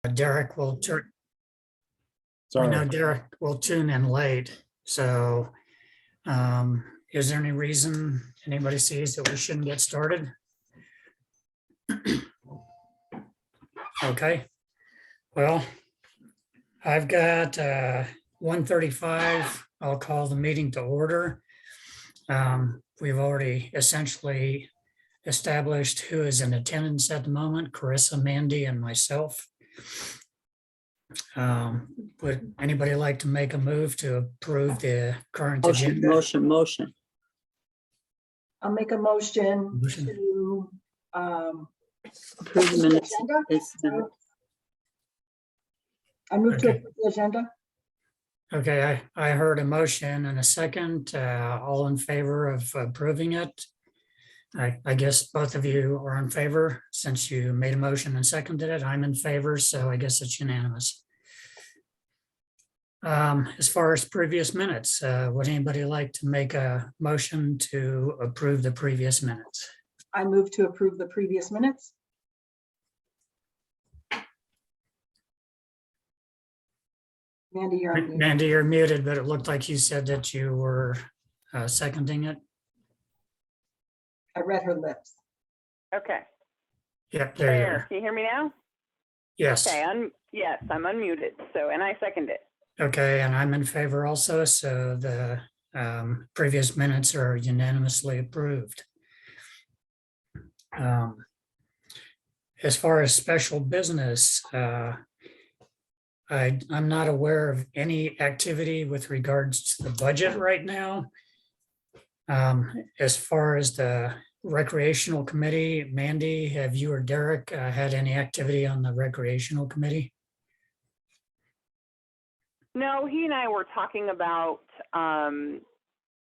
Derek will turn. I Sorry. know Derek will tune in late, so is there any reason anybody sees that we shouldn't get started? Okay, well, I've got 1:35. I'll call the meeting to order. We've already essentially established who is in attendance at the moment, Carissa, Mandy, and myself. Would anybody like to make a move to approve the current agenda? Motion. I'll make a motion Motion. to Approve the minutes. agenda. It's- I move to Okay. approve the agenda. Okay, I heard a motion and a second. All in favor of approving it? I guess both of you are in favor since you made a motion and seconded it. I'm in favor, so I guess it's unanimous. As far as previous minutes, would anybody like to make a motion to approve the previous minutes? I move to approve the previous minutes. Mandy, you're on mute. Mandy, you're muted, but it looked like you said that you were seconding it. I read her lips. Okay, Yep, there you there, are. can you hear me now? Yes. Okay, yes, I'm unmuted, so, and I second it. Okay, and I'm in favor also, so the previous minutes are unanimously approved. As far as special business, I'm not aware of any activity with regards to the budget right now. As far as the recreational committee, Mandy, have you or Derek had any activity on the recreational committee? No, he and I were talking about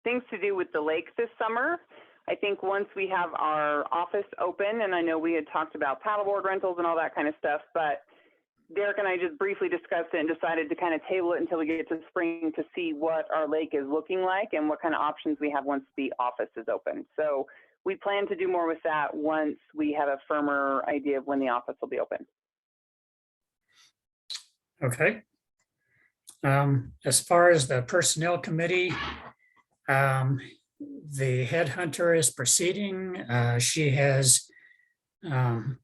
things to do with the lake this summer. I think once we have our office open, and I know we had talked about paddleboard rentals and all that kind of stuff, but Derek and I just briefly discussed it and decided to kind of table it until we get to spring to see what our lake is looking like and what kind of options we have once the office is open. So we plan to do more with that once we have a firmer idea of when the office will be open. Okay. As far as the personnel committee, the headhunter is proceeding. She has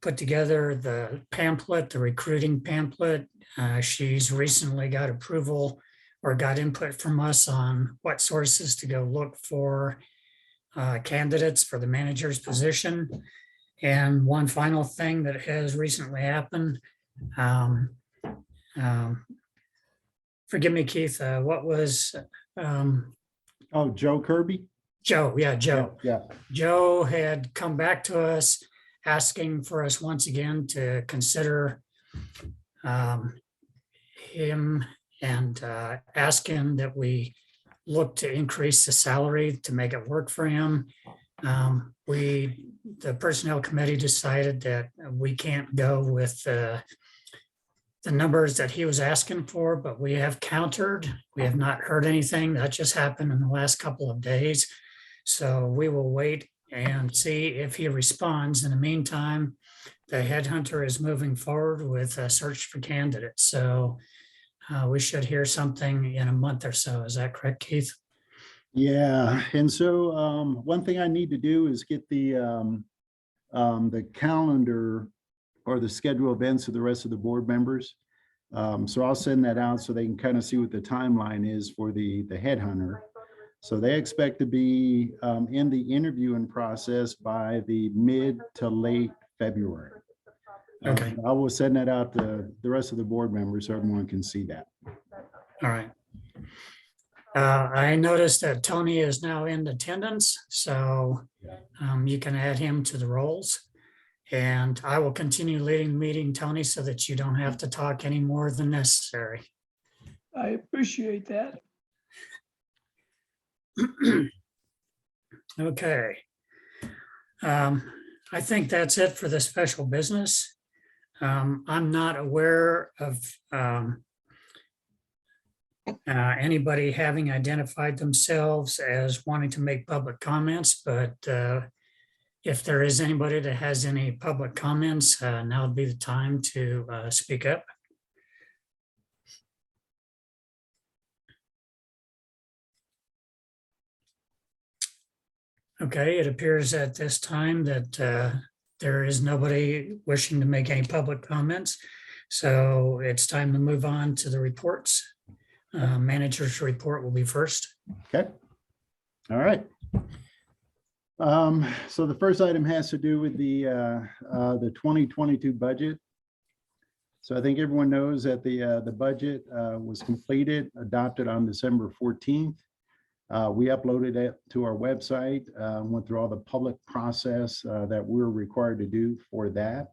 put together the pamphlet, the recruiting pamphlet. She's recently got approval or got input from us on what sources to go look for candidates for the manager's position. And one final thing that has recently happened. Forgive me, Keith, what was Oh, Joe Kirby? Joe? Yeah, Joe. Yeah. Joe had come back to us asking for us once again to consider him and asking that we look to increase the salary to make it work for him. The personnel committee decided that we can't go with the numbers that he was asking for, but we have countered. We have not heard anything. That just happened in the last couple of days. So we will wait and see if he responds. In the meantime, the headhunter is moving forward with a search for candidates. So we should hear something in a month or so. Is that correct, Keith? Yeah, and so one thing I need to do is get the calendar or the schedule events of the rest of the board members. So I'll send that out so they can kind of see what the timeline is for the headhunter. So they expect to be in the interviewing process by the mid to late February. Okay. I will send that out to the rest of the board members so everyone can see that. All right. I noticed that Tony is now in attendance, so you can add him to the rolls. And I will continue leading the meeting, Tony, so that you don't have to talk any more than necessary. I appreciate that. Okay. I think that's it for the special business. I'm not aware of anybody having identified themselves as wanting to make public comments, but if there is anybody that has any public comments, now would be the time to speak up. Okay, it appears at this time that there is nobody wishing to make any public comments. So it's time to move on to the reports. Manager's report will be first. Okay. All right. So the first item has to do with the 2022 budget. So I think everyone knows that the budget was completed, adopted on December 14th. We uploaded it to our website, went through all the public process that we're required to do for that.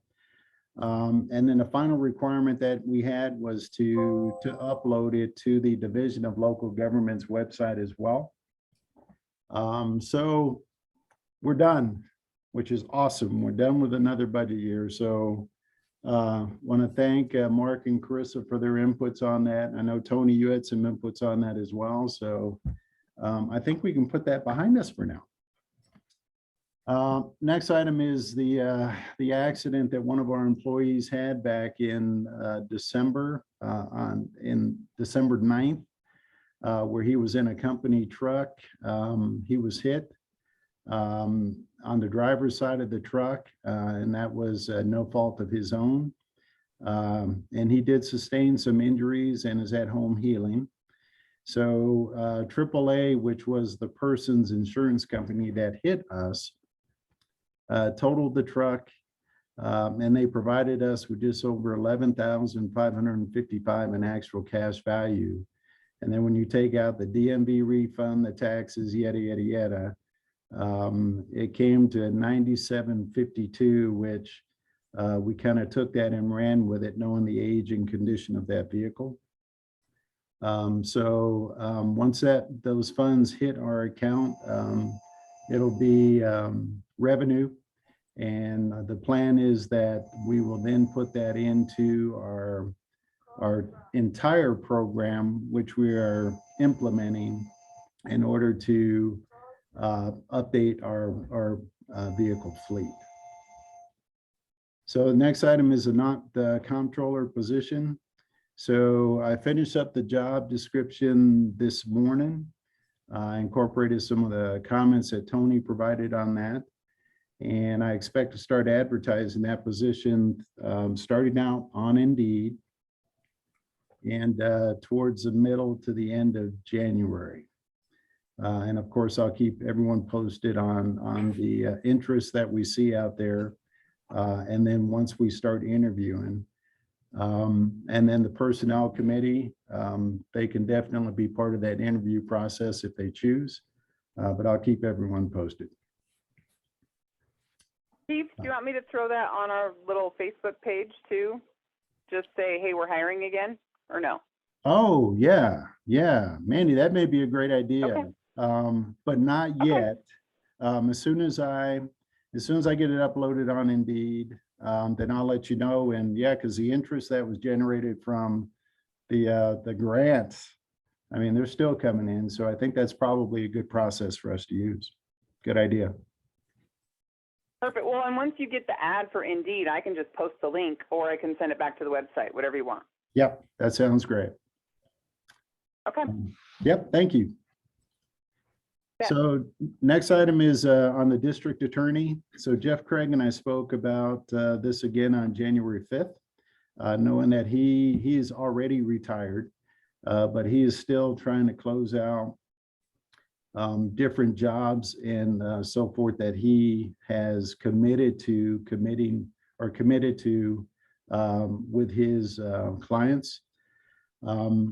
And then the final requirement that we had was to upload it to the Division of Local Government's website as well. So we're done, which is awesome. We're done with another budget year. So want to thank Mark and Carissa for their inputs on that. I know, Tony, you had some inputs on that as well. So I think we can put that behind us for now. Next item is the accident that one of our employees had back in December, in December 9th, where he was in a company truck. He was hit on the driver's side of the truck, and that was no fault of his own. And he did sustain some injuries and is at home healing. So AAA, which was the person's insurance company that hit us, totaled the truck, and they provided us with just over $11,555 in actual cash value. And then when you take out the DMV refund, the taxes, yada, yada, yada, it came to 9752, which we kind of took that and ran with it, knowing the age and condition of that vehicle. So once those funds hit our account, it'll be revenue. And the plan is that we will then put that into our entire program, which we are implementing in order to update our vehicle fleet. So the next item is not the comptroller position. So I finished up the job description this morning. I incorporated some of the comments that Tony provided on that. And I expect to start advertising that position starting out on Indeed and towards the middle to the end of January. And of course, I'll keep everyone posted on the interest that we see out there. And then once we start interviewing, and then the personnel committee, they can definitely be part of that interview process if they choose, but I'll keep everyone posted. Steve, do you want me to throw that on our little Facebook page too? Just say, hey, we're hiring again, or no? Oh, yeah, Mandy, that may be a great idea. Okay. But not yet. As soon as I get it uploaded on Indeed, then I'll let you know. And yeah, because the interest that was generated from the grants, I mean, they're still coming in. So I think that's probably a good process for us to use. Good idea. Perfect. Well, and once you get the ad for Indeed, I can just post the link, or I can send it back to the website, whatever you want. Yep, that sounds great. Okay. Yep, thank you. Yeah. So next item is on the district attorney. So Jeff Craig and I spoke about this again on January 5th, knowing that he is already retired, but he is still trying to close out different jobs and so forth that he has committed to with his clients.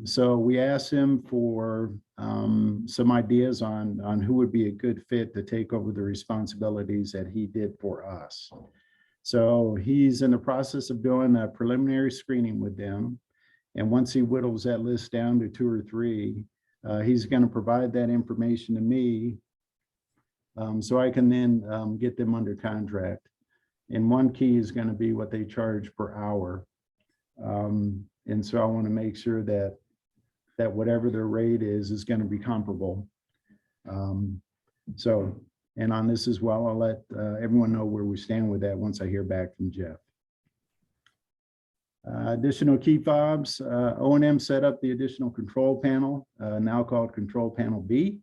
So we asked him for some ideas on who would be a good fit to take over the responsibilities that he did for us. So he's in the process of doing a preliminary screening with them. And once he whittles that list down to 2 or 3, he's going to provide that information to me so I can then get them under contract. And one key is going to be what they charge per hour. And so I want to make sure that whatever their rate is going to be comparable. So, and on this as well, I'll let everyone know where we stand with that once I hear back from Jeff. Additional key fobs, O&M set up the additional control panel, now called Control Panel B.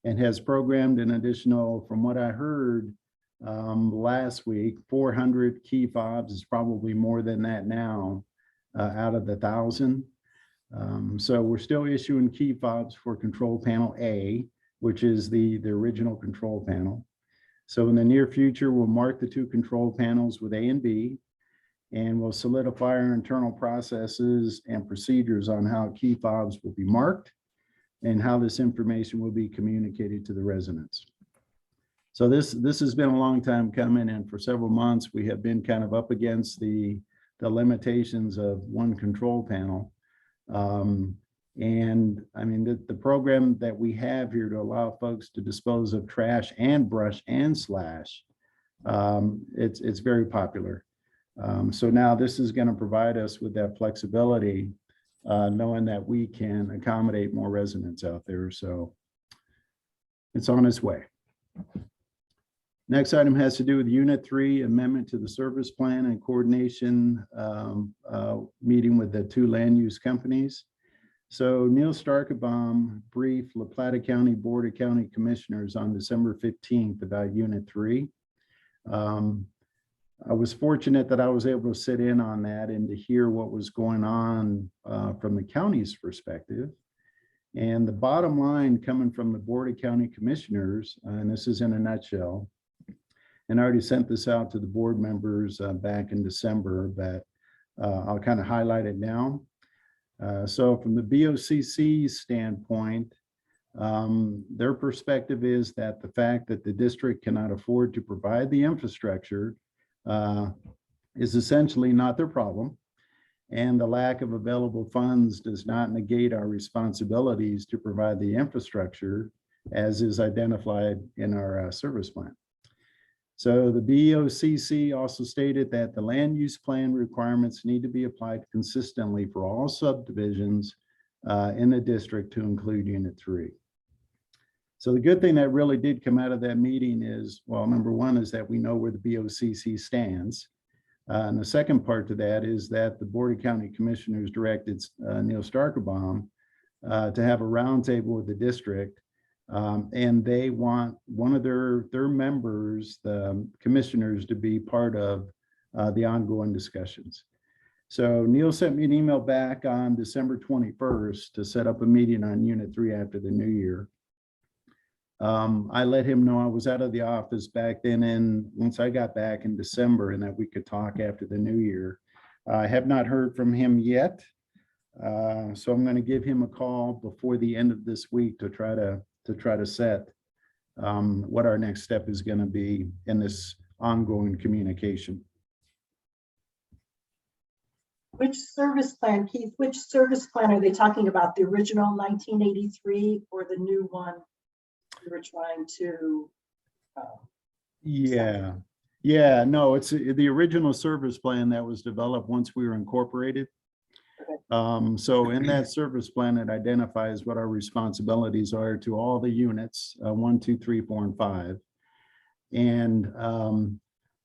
and has programmed an additional, from what I heard last week, 400 key fobs. Is probably more than that now, out of the 1,000. So we're still issuing key fobs for control panel A, which is the original control panel. So in the near future, we'll mark the 2 control panels with A and B, and we'll solidify our internal processes and procedures on how key fobs will be marked and how this information will be communicated to the residents. So this has been a long time coming, and for several months, we have been kind of up against the limitations of 1 control panel. And I mean, the program that we have here to allow folks to dispose of trash and brush and slash, it's very popular. So now this is going to provide us with that flexibility, knowing that we can accommodate more residents out there. So it's on its way. Next item has to do with Unit 3 amendment to the service plan and coordination meeting with the 2 land use companies. So Neil Starkebaum briefed La Plata County Board of County Commissioners on December 15th about Unit 3. I was fortunate that I was able to sit in on that and to hear what was going on from the county's perspective. And the bottom line coming from the Board of County Commissioners, and this is in a nutshell, and I already sent this out to the board members back in December, but I'll kind of highlight it now. So from the BOCC standpoint, their perspective is that the fact that the district cannot afford to provide the infrastructure is essentially not their problem. And the lack of available funds does not negate our responsibilities to provide the infrastructure as is identified in our service plan. So the BOCC also stated that the land use plan requirements need to be applied consistently for all subdivisions in the district to include Unit 3. So the good thing that really did come out of that meeting is, well, number one is that we know where the BOCC stands. And the second part to that is that the Board of County Commissioners directed Neil Starkebaum to have a roundtable with the district. And they want one of their members, the commissioners, to be part of the ongoing discussions. So Neil sent me an email back on December 21st to set up a meeting on Unit 3 after the new year. I let him know I was out of the office back then, and once I got back in December, and that we could talk after the new year. I have not heard from him yet. So I'm going to give him a call before the end of this week to try to set what our next step is going to be in this ongoing communication. Which service plan, Keith, which service plan are they talking about? The original 1983 or the new one we were trying to? Yeah, no, it's the original service plan that was developed once we were incorporated. Okay. So in that service plan, it identifies what our responsibilities are to all the units, 1, 2, 3, 4, and 5. And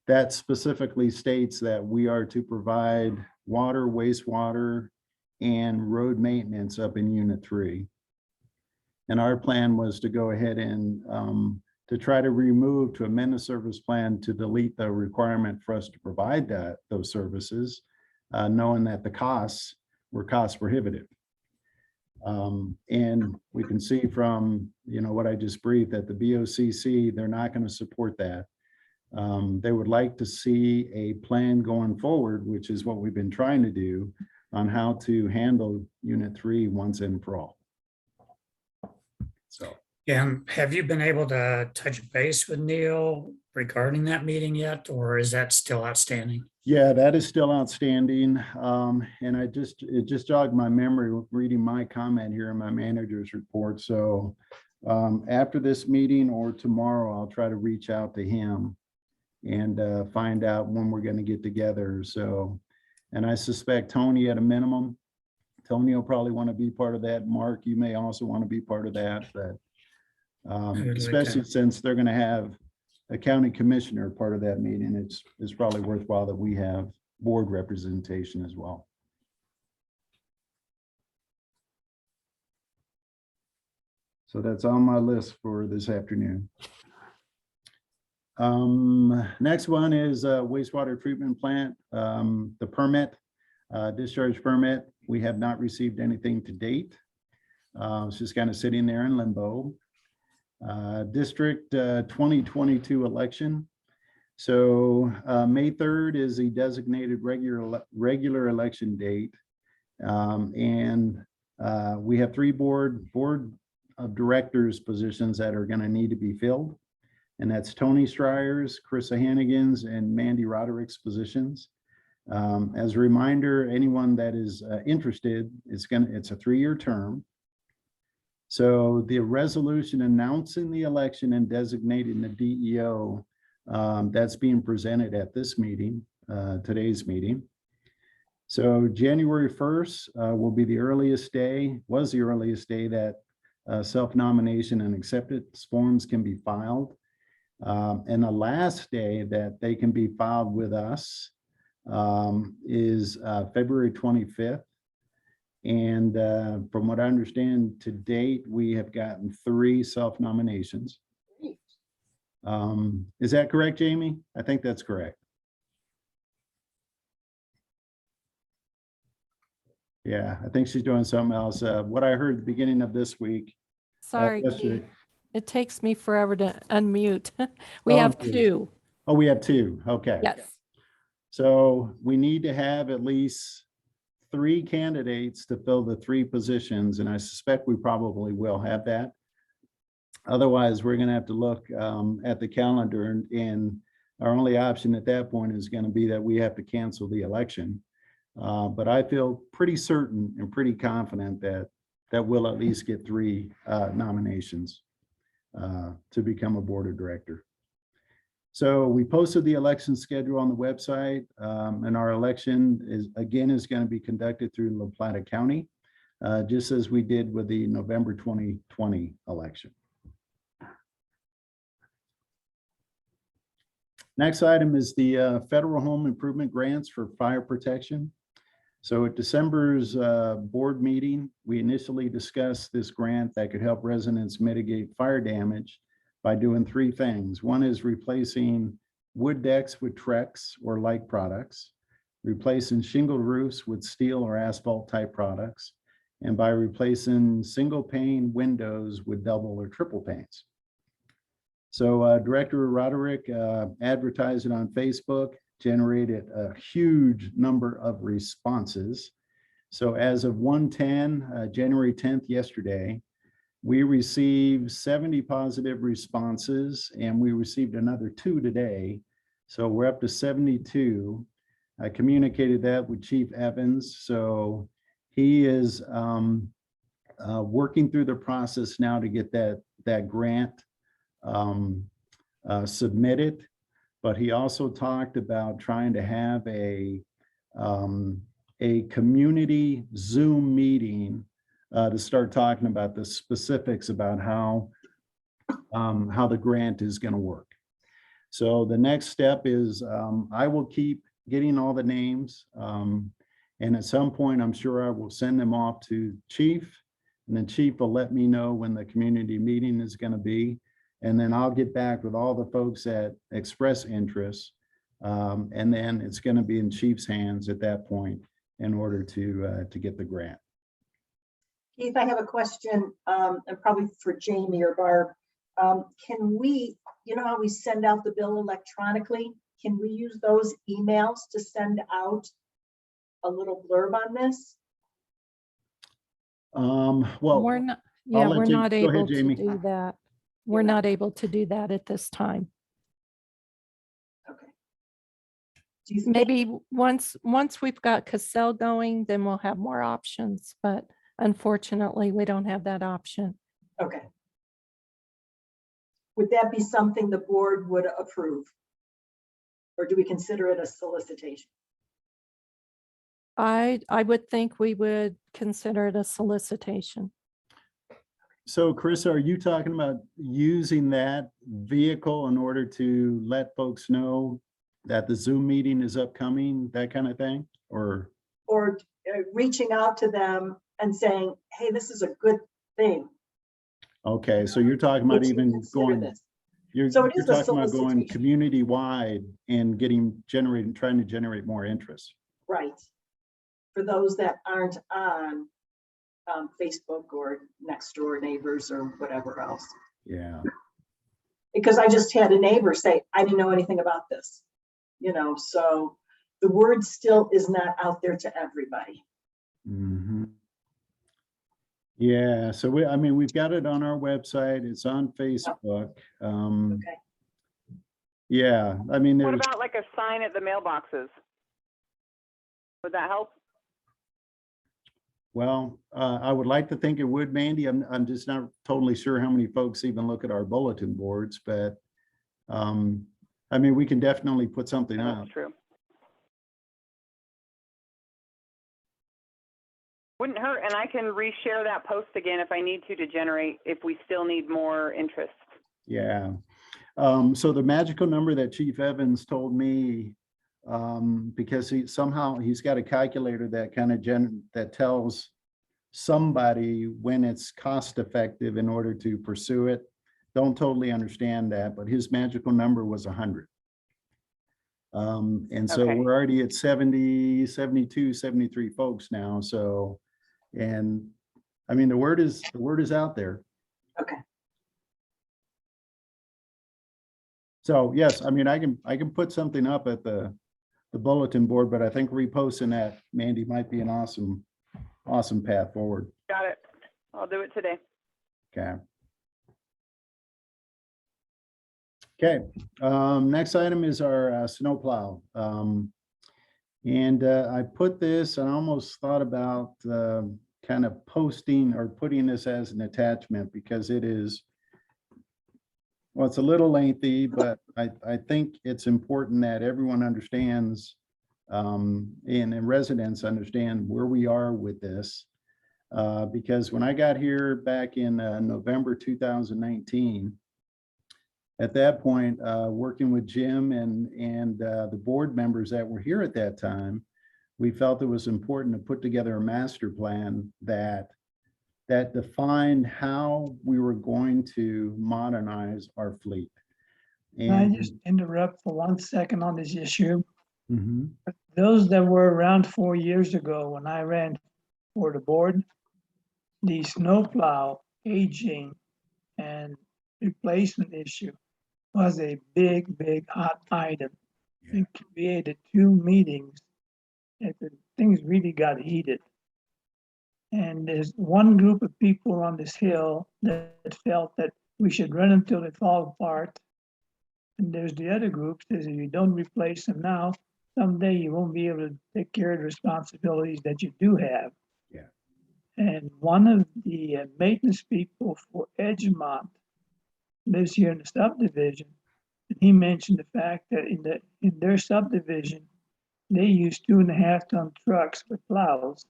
that specifically states that we are to provide water, wastewater, and road maintenance up in Unit 3. And our plan was to go ahead and to try to amend the service plan to delete the requirement for us to provide those services, knowing that the costs were cost prohibitive. And we can see from, what I just briefed, that the BOCC, they're not going to support that. They would like to see a plan going forward, which is what we've been trying to do, on how to handle Unit 3 once and for all. So. And have you been able to touch base with Neil regarding that meeting yet, or is that still outstanding? Yeah, that is still outstanding. And it just jogged my memory reading my comment here in my manager's report. So after this meeting or tomorrow, I'll try to reach out to him and find out when we're going to get together. So, and I suspect Tony at a minimum. Tony will probably want to be part of that. Mark, you may also want to be part of that, but especially since they're going to have a county commissioner part of that meeting, it's probably worthwhile that we have board representation as well. So that's on my list for this afternoon. Next one is wastewater treatment plant, the permit, discharge permit. We have not received anything to date. It's just kind of sitting there in limbo. District 2022 election. So May 3rd is the designated regular election date. And we have 3 board of directors positions that are going to need to be filled. And that's Tony Strier's, Carissa Hannigan's, and Mandy Roderick's positions. As a reminder, anyone that is interested, it's a 3-year term. So the resolution announcing the election and designating the DEO, that's being presented at this meeting, today's meeting. So January 1st will be the earliest day, was the earliest day that self-nomination and acceptance forms can be filed. And the last day that they can be filed with us is February 25th. And from what I understand to date, we have gotten 3 self-nominations. Is that correct, Jamie? I think that's correct. Yeah, I think she's doing something else. What I heard at the beginning of this week. Sorry, yesterday- Keith. It takes me forever to unmute. We Oh, have okay. 2. Oh, we have 2. Okay. Yes. So we need to have at least 3 candidates to fill the 3 positions, and I suspect we probably will have that. Otherwise, we're going to have to look at the calendar, and our only option at that point is going to be that we have to cancel the election. But I feel pretty certain and pretty confident that we'll at least get 3 nominations to become a board of director. So we posted the election schedule on the website, and our election is going to be conducted through La Plata County, just as we did with the November 2020 election. Next item is the federal home improvement grants for fire protection. So at December's board meeting, we initially discussed this grant that could help residents mitigate fire damage by doing 3 things. One is replacing wood decks with Trex or like products, replacing shingled roofs with steel or asphalt type products, and by replacing single pane windows with double or triple panes. So Director Roderick advertised it on Facebook, generated a huge number of responses. So as of 1/10, January 10th, yesterday, we received 70 positive responses, and we received another 2 today. So we're up to 72. I communicated that with Chief Evans. So he is working through the process now to get that grant submitted. But he also talked about trying to have a community Zoom meeting to start talking about the specifics about how the grant is going to work. So the next step is I will keep getting all the names, and at some point I'm sure I will send them off to Chief, and then Chief will let me know when the community meeting is going to be, and then I'll get back with all the folks that express interest, and then it's going to be in Chief's hands at that point in order to get the grant. Keith, I have a question, and probably for Jamie or Barb. Can we, you know how we send out the bill electronically? Can we use those emails to send out a little blurb on this? Well, We're not, I'll yeah, let we're you- not go ahead, able to Jamie. do that. We're You're not- not able to do that at this time. Okay. Do you think? Maybe once we've got Cassell going, then we'll have more options, but unfortunately, we don't have that option. Okay. Would that be something the board would approve? Or do we consider it a solicitation? I would think we would consider it a solicitation. so Chris, are you talking about using that vehicle in order to let folks know that the Zoom meeting is upcoming, that kind of thing? Or Or reaching out to them and saying, hey, this is a good thing. Okay, so you're talking Would about you even consider going, this? you're So it is a talking about going solicitation. community-wide and trying to generate more interest. Right. For those that aren't on Facebook or next door neighbors or whatever else. Yeah, Because I just had a neighbor say, I didn't know anything about this. So the word still is not out there to everybody. mhm. Yeah, so we've got it on our website, it's on Facebook. Okay. Yeah, What there's, about like a sign at the mailboxes? Would that help? well, I would like to think it would, Mandy. I'm just not totally sure how many folks even look at our bulletin boards, but we can definitely put something Yeah, up. that's true. Wouldn't hurt, and I can reshare that post again if I need to generate, if we still need more interest. Yeah. So the magical number that Chief Evans told me, because he's got a calculator that kind of that tells somebody when it's cost effective in order to pursue it. Don't totally understand that, but his magical number was 100. And so Okay. we're already at 70, 72, 73 folks now. So, and the word is out there. Okay. So yes, I can put something up at the bulletin board, but I think reposting that, Mandy, might be an awesome path forward. Got it. I'll do it today. Okay. Okay. Next item is our snowplow. And I put this, I almost thought about kind of posting or putting this as an attachment because it is, well, it's a little lengthy, but I think it's important that everyone understands and residents understand where we are with this. Because when I got here back in November 2019, at that point, working with Jim and the board members that were here at that time, we felt it was important to put together a master plan that defined how we were going to modernize our fleet. Can I And just interrupt for 1 second on this issue? Mhm. Those that were around 4 years ago when I ran for the board, the snowplow aging and replacement issue was a big hot item. Yeah. It created 2 meetings and things really got heated. And there's one group of people on this hill that felt that we should run until they fall apart. And there's the other group that says if you don't replace them now, someday you won't be able to take care of the responsibilities that you do have. Yeah. And one of the maintenance people for Edgemont lives here in the subdivision. And he mentioned the fact that in their subdivision, they use 2.5 ton trucks with plows.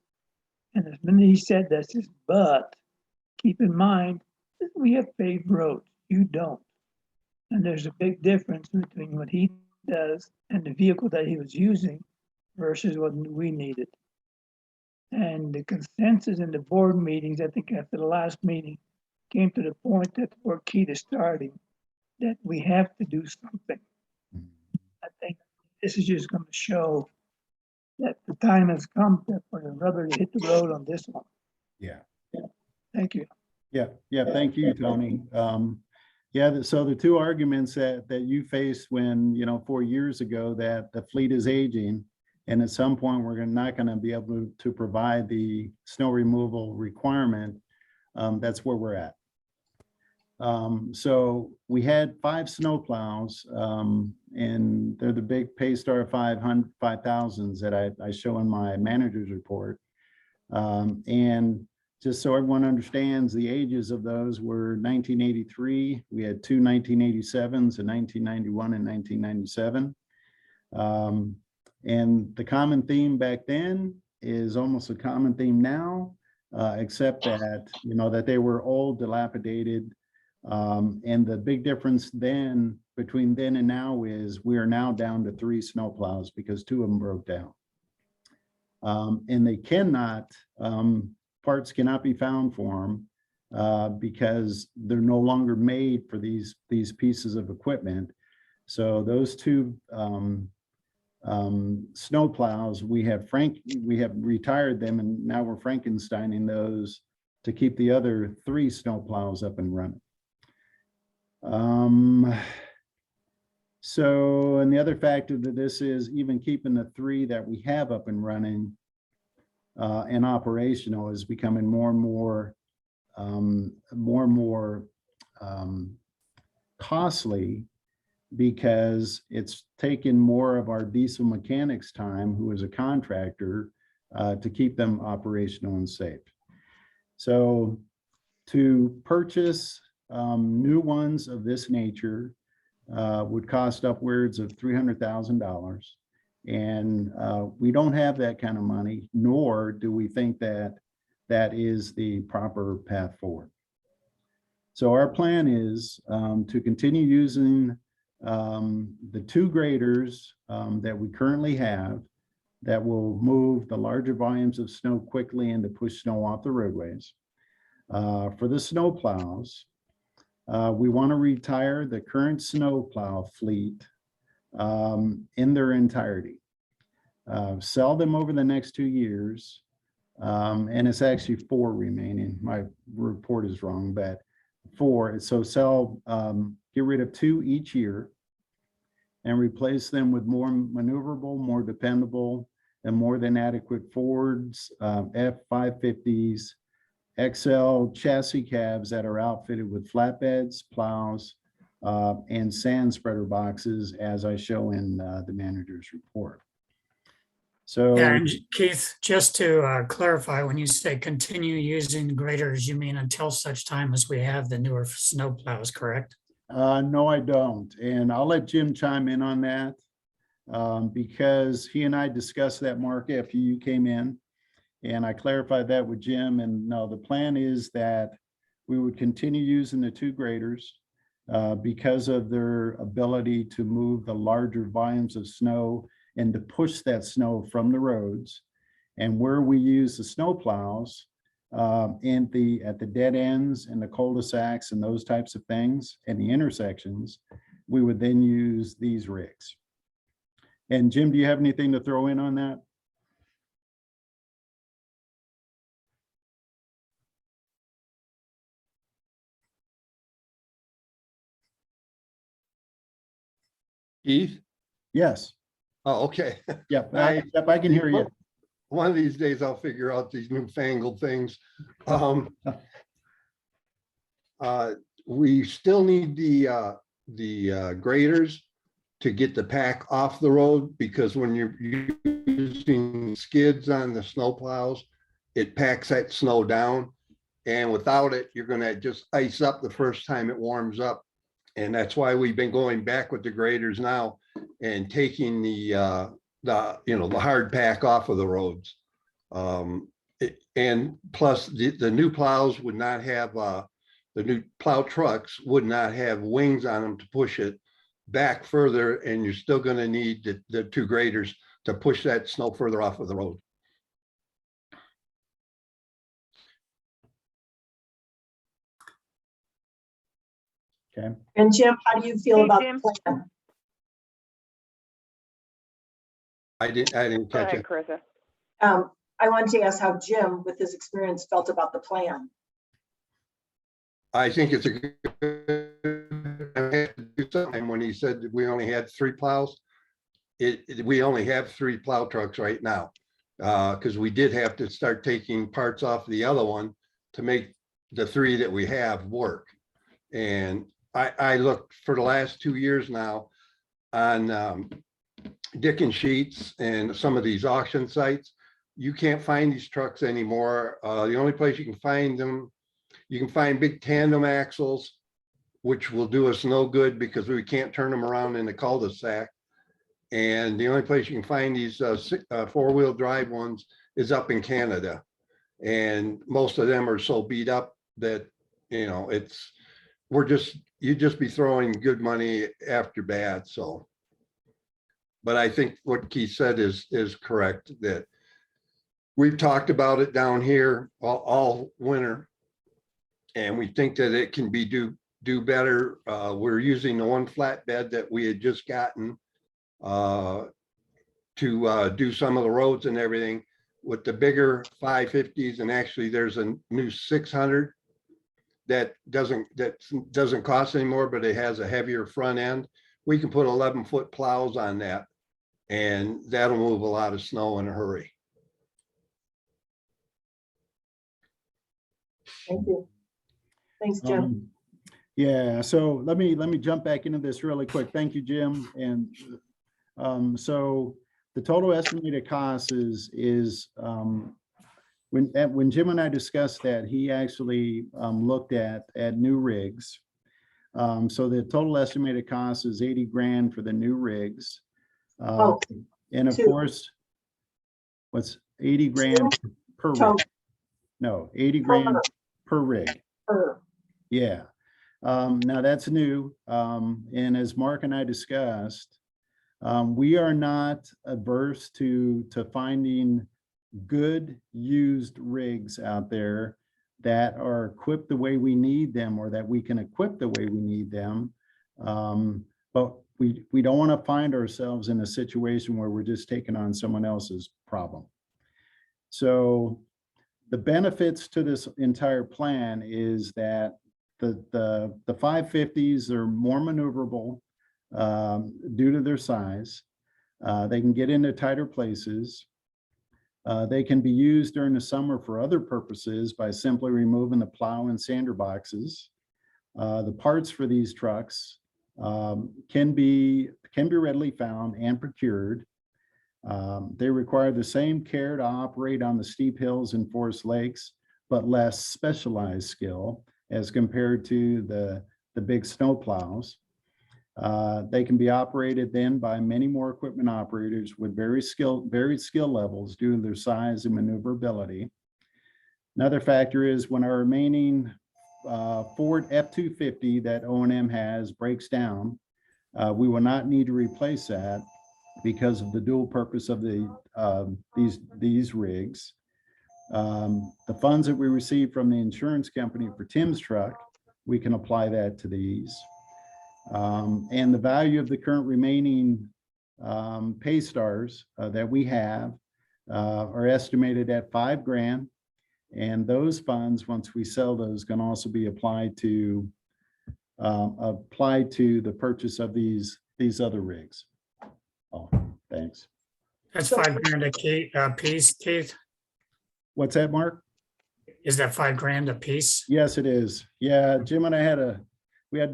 And as minute he said that, says, but keep in mind, we have paved roads, you don't. And there's a big difference between what he does and the vehicle that he was using versus what we needed. And the consensus in the board meetings, I think after the last meeting, came to the point that we're key to starting, that we have to do something. I think this is just going to show that the time has come for the rubber to hit the road on this one. Yeah. Thank you. Yeah. Thank you, Tony. Yeah. So the 2 arguments that you faced when 4 years ago that the fleet is aging, and at some point we're not going to be able to provide the snow removal requirement. That's where we're at. So we had 5 snowplows, and they're the big Paystar 5000s that I show in my manager's report. And just so everyone understands, the ages of those were 1983. We had 2 1987s, a 1991 and 1997. And the common theme back then is almost a common theme now, except that, that they were old, dilapidated. And the big difference between then and now is we are now down to 3 snowplows because 2 of them broke down. And they cannot, parts cannot be found for them. because they're no longer made for these pieces of equipment. So those two snow plows, we have retired them, and now we're Frankensteining those to keep the other 3 snow plows up and running. So, and the other factor to this is even keeping the 3 that we have up and running and operational is becoming more and more costly, because it's taken more of our diesel mechanics time, who is a contractor, to keep them operational and safe. So to purchase new ones of this nature would cost upwards of $300,000. And we don't have that kind of money, nor do we think that that is the proper path forward. So our plan is to continue using the 2 graders that we currently have that will move the larger volumes of snow quickly and to push snow off the roadways. For the snow plows, we want to retire the current snow plow fleet in their entirety. Sell them over the next 2 years. And it's actually 4 remaining. My report is wrong, but 4. So sell, get rid of 2 each year and replace them with more maneuverable, more dependable, and more than adequate Fords, F550s, XL chassis cabs that are outfitted with flatbeds, plows, and sand spreader boxes, as I show in the manager's report. So, Yeah, and Keith, just to clarify, when you say continue using graders, you mean until such time as we have the newer snow plows, correct? no, I don't. And I'll let Jim chime in on that because he and I discussed that, Mark, after you came in. And I clarified that with Jim. And no, the plan is that we would continue using the 2 graders because of their ability to move the larger volumes of snow and to push that snow from the roads. And where we use the snow plows at the dead ends and the cul-de-sacs and those types of things and the intersections, we would then use these rigs. And Jim, do you have anything to throw in on that? Keith? Yes. Oh, okay. Yep. Hi. Yep, I can hear you. One of these days I'll figure out these newfangled things. We still need the graders to get the pack off the road, because when you're using skids on the snow plows, it packs that snow down. And without it, you're gonna just ice up the first time it warms up. And that's why we've been going back with the graders now and taking the hard pack off of the roads. And plus the new plows would not have, the new plow trucks would not have wings on them to push it back further. And you're still gonna need the 2 graders to push that snow further off of the road. Okay. And Jim, how do you feel Hey, about Jim. the plan? I didn't Go catch ahead, it. Carissa. I wanted to ask how Jim, with his experience, felt about the plan. I think it's a good time. When he said that we only had 3 plows, we only have 3 plow trucks right now. Because we did have to start taking parts off the other one to make the 3 that we have work. And I looked for the last 2 years now on Dick and Sheets and some of these auction sites. You can't find these trucks anymore. The only place you can find them, you can find big tandem axles, which will do us no good because we can't turn them around in the cul-de-sac. And the only place you can find these 4-wheel drive ones is up in Canada. And most of them are so beat up that, you'd just be throwing good money after bad. So, but I think what Keith said is correct, that we've talked about it down here all winter. And we think that it can be do better. We're using the one flatbed that we had just gotten to do some of the roads and everything. With the bigger 550s, and actually there's a new 600 that doesn't cost anymore, but it has a heavier front end. We can put 11-foot plows on that, and that'll move a lot of snow in a hurry. Thank you. Thanks, Jim. Yeah, so let me jump back into this really quick. Thank you, Jim. And so the total estimated cost is when Jim and I discussed that, he actually looked at new rigs. So the total estimated cost is 80 grand for the new rigs. Oh, and of two. course, what's 80 grand per rig? Total. No, 80 grand per rig. Per. Yeah. Now that's new. And as Mark and I discussed, we are not averse to finding good used rigs out there that are equipped the way we need them, or that we can equip the way we need them. But we don't want to find ourselves in a situation where we're just taking on someone else's problem. So the benefits to this entire plan is that the 550s are more maneuverable due to their size. They can get into tighter places. They can be used during the summer for other purposes by simply removing the plow and sander boxes. The parts for these trucks can be readily found and procured. They require the same care to operate on the steep hills and forest lakes, but less specialized skill as compared to the big snow plows. They can be operated then by many more equipment operators with varied skill levels due to their size and maneuverability. Another factor is when our remaining Ford F-250 that O&M has breaks down, we will not need to replace that because of the dual purpose of these rigs. The funds that we receive from the insurance company for Tim's truck, we can apply that to these. And the value of the current remaining pay stars that we have are estimated at $5 grand. And those funds, once we sell those, can also be applied to the purchase of these other rigs. Oh, thanks. That's $5 grand a piece, Keith. What's that, Mark? Is that $5 grand a piece? Yes, it is. Yeah, Jim and I had a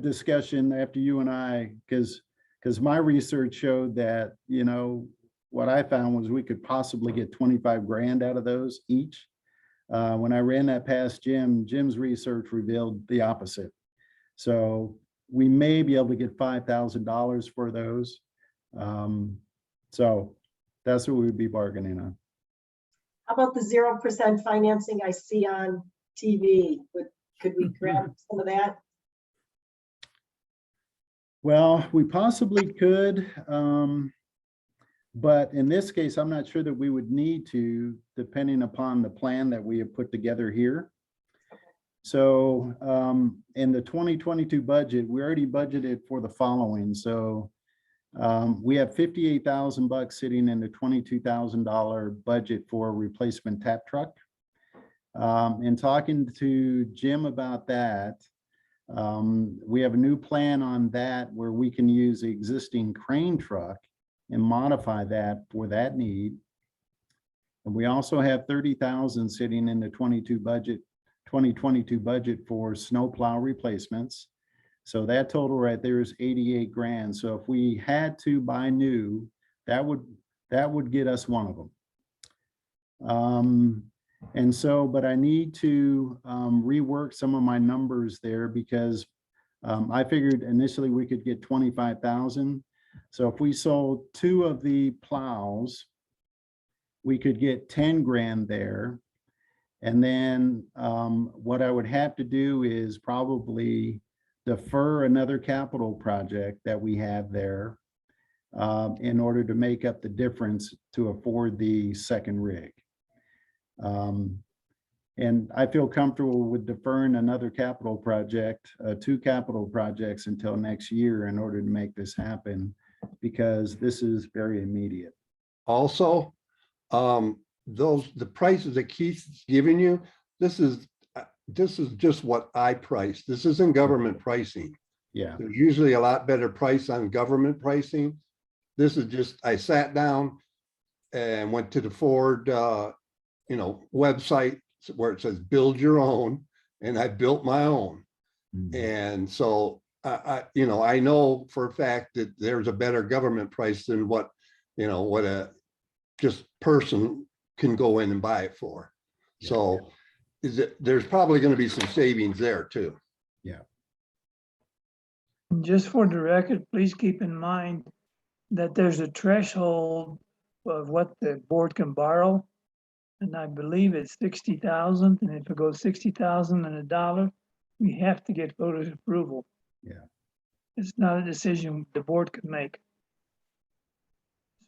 discussion after you and I, because my research showed that, you know, what I found was we could possibly get 25 grand out of those each. When I ran that past Jim's research revealed the opposite. So we may be able to get $5,000 for those. So that's what we would be bargaining on. How about the 0% financing I see on TV? Could we grab some of that? Well, we possibly could, but in this case, I'm not sure that we would need to, depending upon the plan that we have put together here. So in the 2022 budget, we already budgeted for the following. So we have $58,000 sitting in the $22,000 budget for a replacement tap truck. And talking to Jim about that, we have a new plan on that where we can use the existing crane truck and modify that for that need. And we also have 30,000 sitting in the 2022 budget for snowplow replacements. So that total right there is 88 grand. So if we had to buy new, that would get us one of them. And so, but I need to rework some of my numbers there because I figured initially we could get 25,000. So if we sold 2 of the plows, we could get 10 grand there. And then what I would have to do is probably defer another capital project that we have there in order to make up the difference to afford the second rig. And I feel comfortable with deferring another capital project, 2 capital projects until next year in order to make this happen, because this is very immediate. Also, the prices that Keith's giving you, this is just what I price. This isn't government pricing. Yeah, There's usually a lot better price on government pricing. This is just, I sat down and went to the Ford, website where it says build your own, and I built my own. And so I know for a fact that there's a better government price than what a just person can go in and buy it for. Yeah. So there's probably going to be some savings there too. Just for the record, please keep in mind that there's a threshold of what the board can borrow. And I believe it's 60,000, and if it goes 60,000 and $1, we have to get voters' approval. Yeah. It's not a decision the board can make.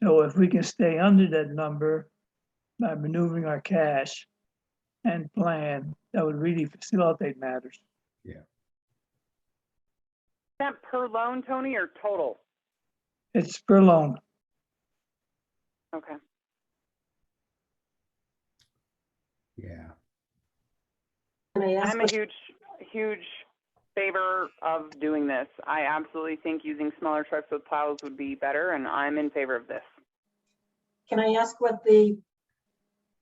So if we can stay under that number by maneuvering our cash and plan, that would really facilitate matters. Is that per loan, Tony, or total? It's per loan. Okay. yeah. Can I ask I'm a huge favor of doing this. I absolutely think using smaller trucks with plows would be better, and I'm in favor of this. Can I ask what the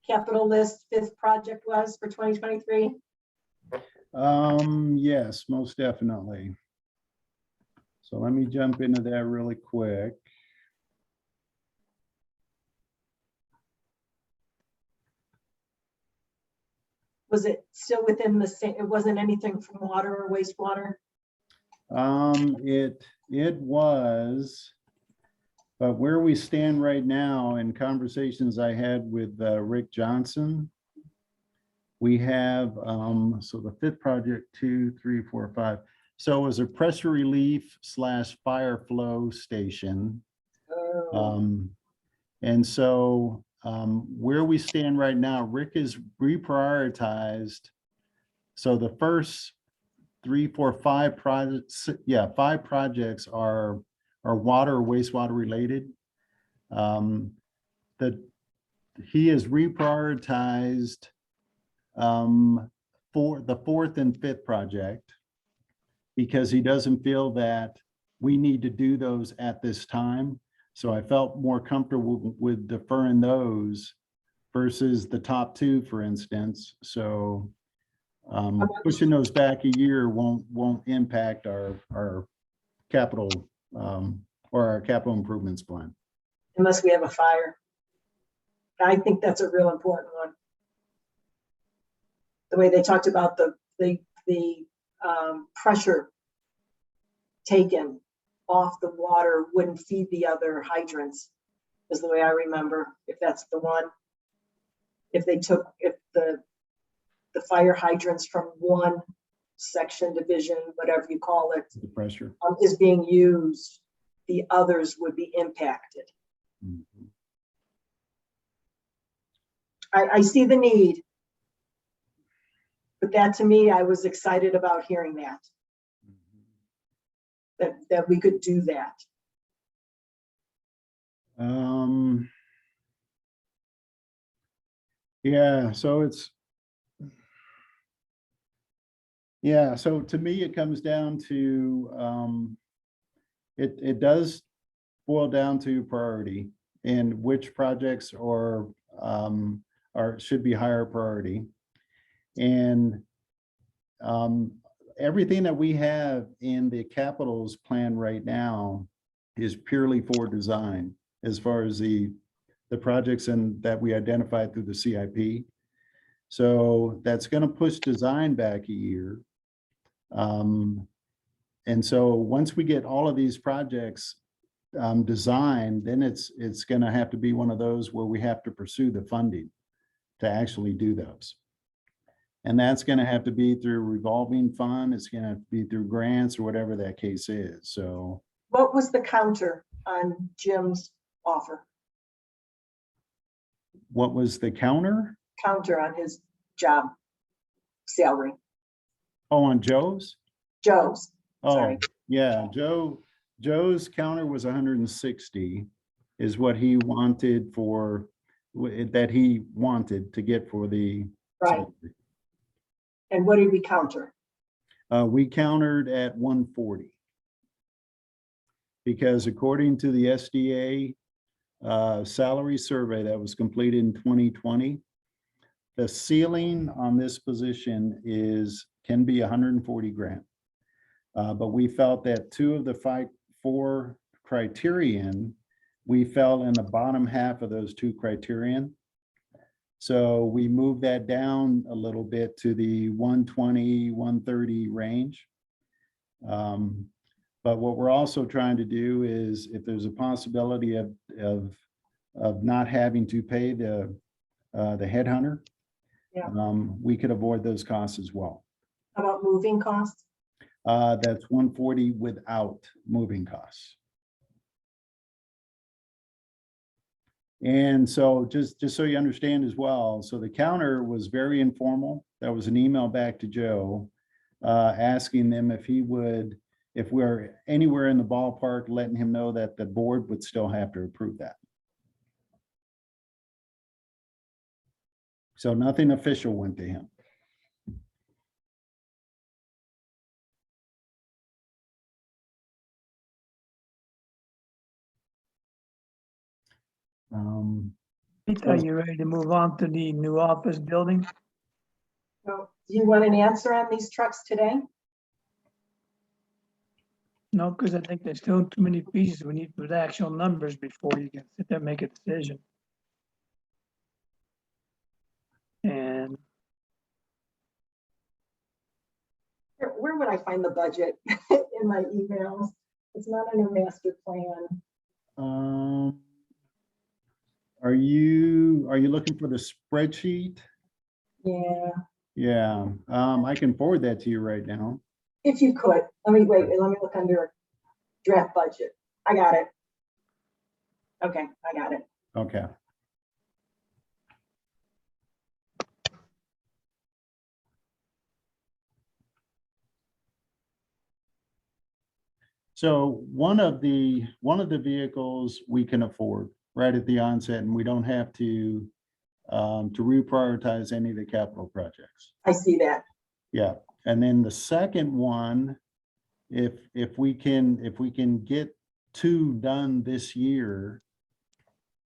capital list 5th project was for 2023? Yes, most definitely. So let me jump into that really quick. Was it still within the same, it wasn't anything from water or wastewater? It was, but where we stand right now in conversations I had with Rick Johnson, we have, so the 5th project, 2, 3, 4, 5. So it was a pressure relief / fire flow station. And so where we stand right now, Rick is reprioritized. So the first 3, 4, 5 projects, 5 projects are water or wastewater related. He is reprioritized for the 4th and 5th project because he doesn't feel that we need to do those at this time. So I felt more comfortable with deferring those versus the top 2, for instance. So pushing those back a year won't impact our capital or our capital improvements plan. Unless we have a fire. I think that's a real important one. The way they talked about the pressure taken off the water wouldn't feed the other hydrants, is the way I remember, if that's the one. If the fire hydrants from one section, division, whatever you call it, The pressure. is being used, the others would be impacted. Mhm. I see the need. But that, to me, I was excited about hearing that we could do that. Yeah, so so to me, it comes down to, it does boil down to priority and which projects should be higher priority. And everything that we have in the capitals plan right now is purely for design as far as the projects that we identified through the CIP. So that's going to push design back a year. And so once we get all of these projects designed, then it's going to have to be one of those where we have to pursue the funding to actually do those. And that's going to have to be through revolving fund. It's going to have to be through grants or whatever that case is. So What was the counter on Jim's offer? what was the counter? Counter on his job? salary? Oh, on Joe's? Joe's, Oh, sorry. yeah, Joe's counter was 160 is what he wanted for, that he wanted to get for the. Right. And what did we counter? We countered at 140. Because according to the SDA salary survey that was completed in 2020, the ceiling on this position can be 140 grand. But we felt that two of the four criterion, we fell in the bottom half of those two criterion. So we moved that down a little bit to the 120, 130 range. But what we're also trying to do is, if there's a possibility of not having to pay the headhunter, Yeah. we could avoid those costs as well. How about moving costs? That's 140 without moving costs. And so just so you understand as well, so the counter was very informal. That was an email back to Joe asking them if we're anywhere in the ballpark, letting him know that the board would still have to approve that. So nothing official went to him. Are you ready to move on to the new office building? So, do you want an answer on these trucks today? No, because I think there's still too many pieces. We need with actual numbers before you can sit there and make a decision. And Where would I find the budget in my emails? It's not in a master plan. Are you looking for the spreadsheet? Yeah, Yeah, I can forward that to you right now. if you could, let me look under draft budget. I got it. Okay, I got it. Okay. So one of the vehicles we can afford right at the onset, and we don't have to reprioritize any of the capital projects. I see that. Yeah, and then the second one, if we can get two done this year,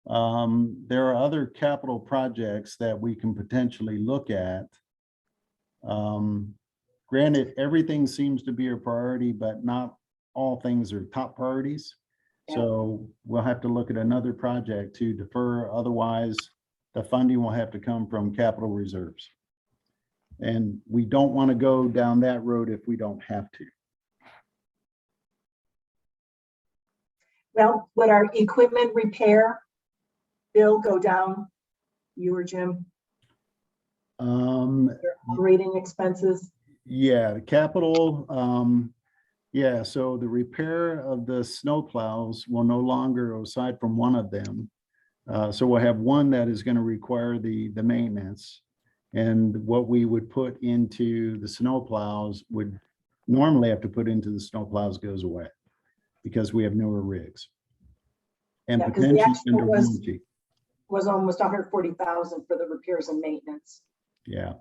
there are other capital projects that we can potentially look at. Granted, everything seems to be a priority, but not all things are top priorities. Yeah. So we'll have to look at another project to defer. Otherwise, the funding will have to come from capital reserves. And we don't want to go down that road if we don't have to. Well, would our equipment repair bill go down? You or Jim? Your operating expenses? Yeah, the capital, yeah, so the repair of the snow plows will no longer, aside from one of them. So we'll have one that is going to require the maintenance. And what we would put into the snow plows would normally have to put into the snow plows goes away because we have newer rigs. And Yeah, 'cause the potentially actual under was- warranty. Was almost 140,000 for the repairs and maintenance, Yeah,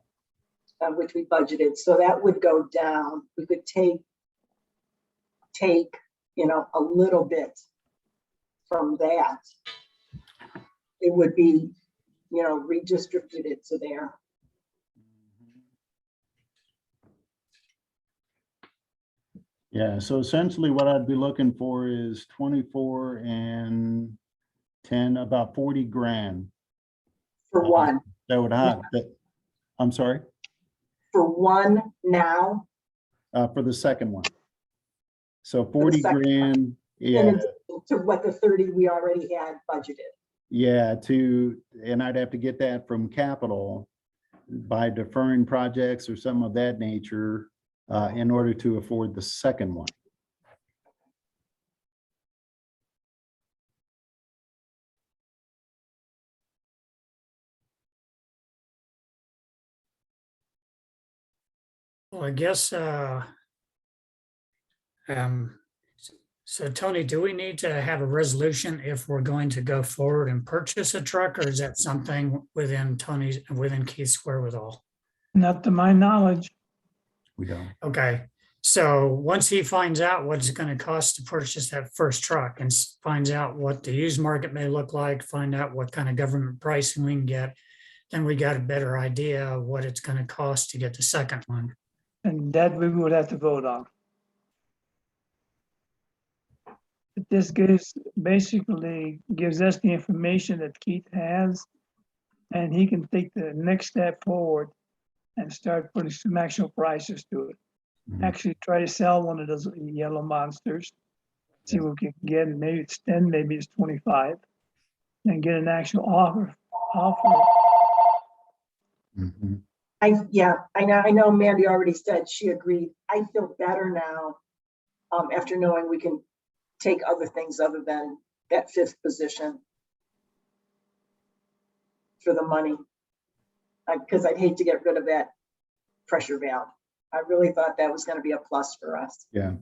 which we budgeted. So that would go down. We could take, a little bit from that. It would be, redistributed to there. yeah. So essentially what I'd be looking for is 24 and 10, about 40 grand. For one, That would have, I'm sorry, for one now. for the second one. So 40 second one. grand, In yeah, addition to what the 30 we already had budgeted. yeah, and I'd have to get that from capital by deferring projects or some of that nature in order to afford the second one. Well, I guess, um, so Tony, do we need to have a resolution if we're going to go forward and purchase a truck, or is that something within Keith's wherewithal? Not to my knowledge. We don't. Okay, so once he finds out what it's gonna cost to purchase that first truck and finds out what the used market may look like, find out what kind of government pricing we can get, then we got a better idea of what it's gonna cost to get the second one. And that we would have to vote on. But this basically gives us the information that Keith has, and he can take the next step forward and start putting some actual prices to it. Mhm. Actually try to sell one of those yellow monsters. See what we can get, and maybe it's 10, maybe it's 25, and get an actual offer. Mhm. I know Mandy already said she agreed. I feel better now, after knowing we can take other things other than that fifth position for the money. Because I'd hate to get rid of that pressure valve. I really thought that was gonna be a plus for us. Yeah.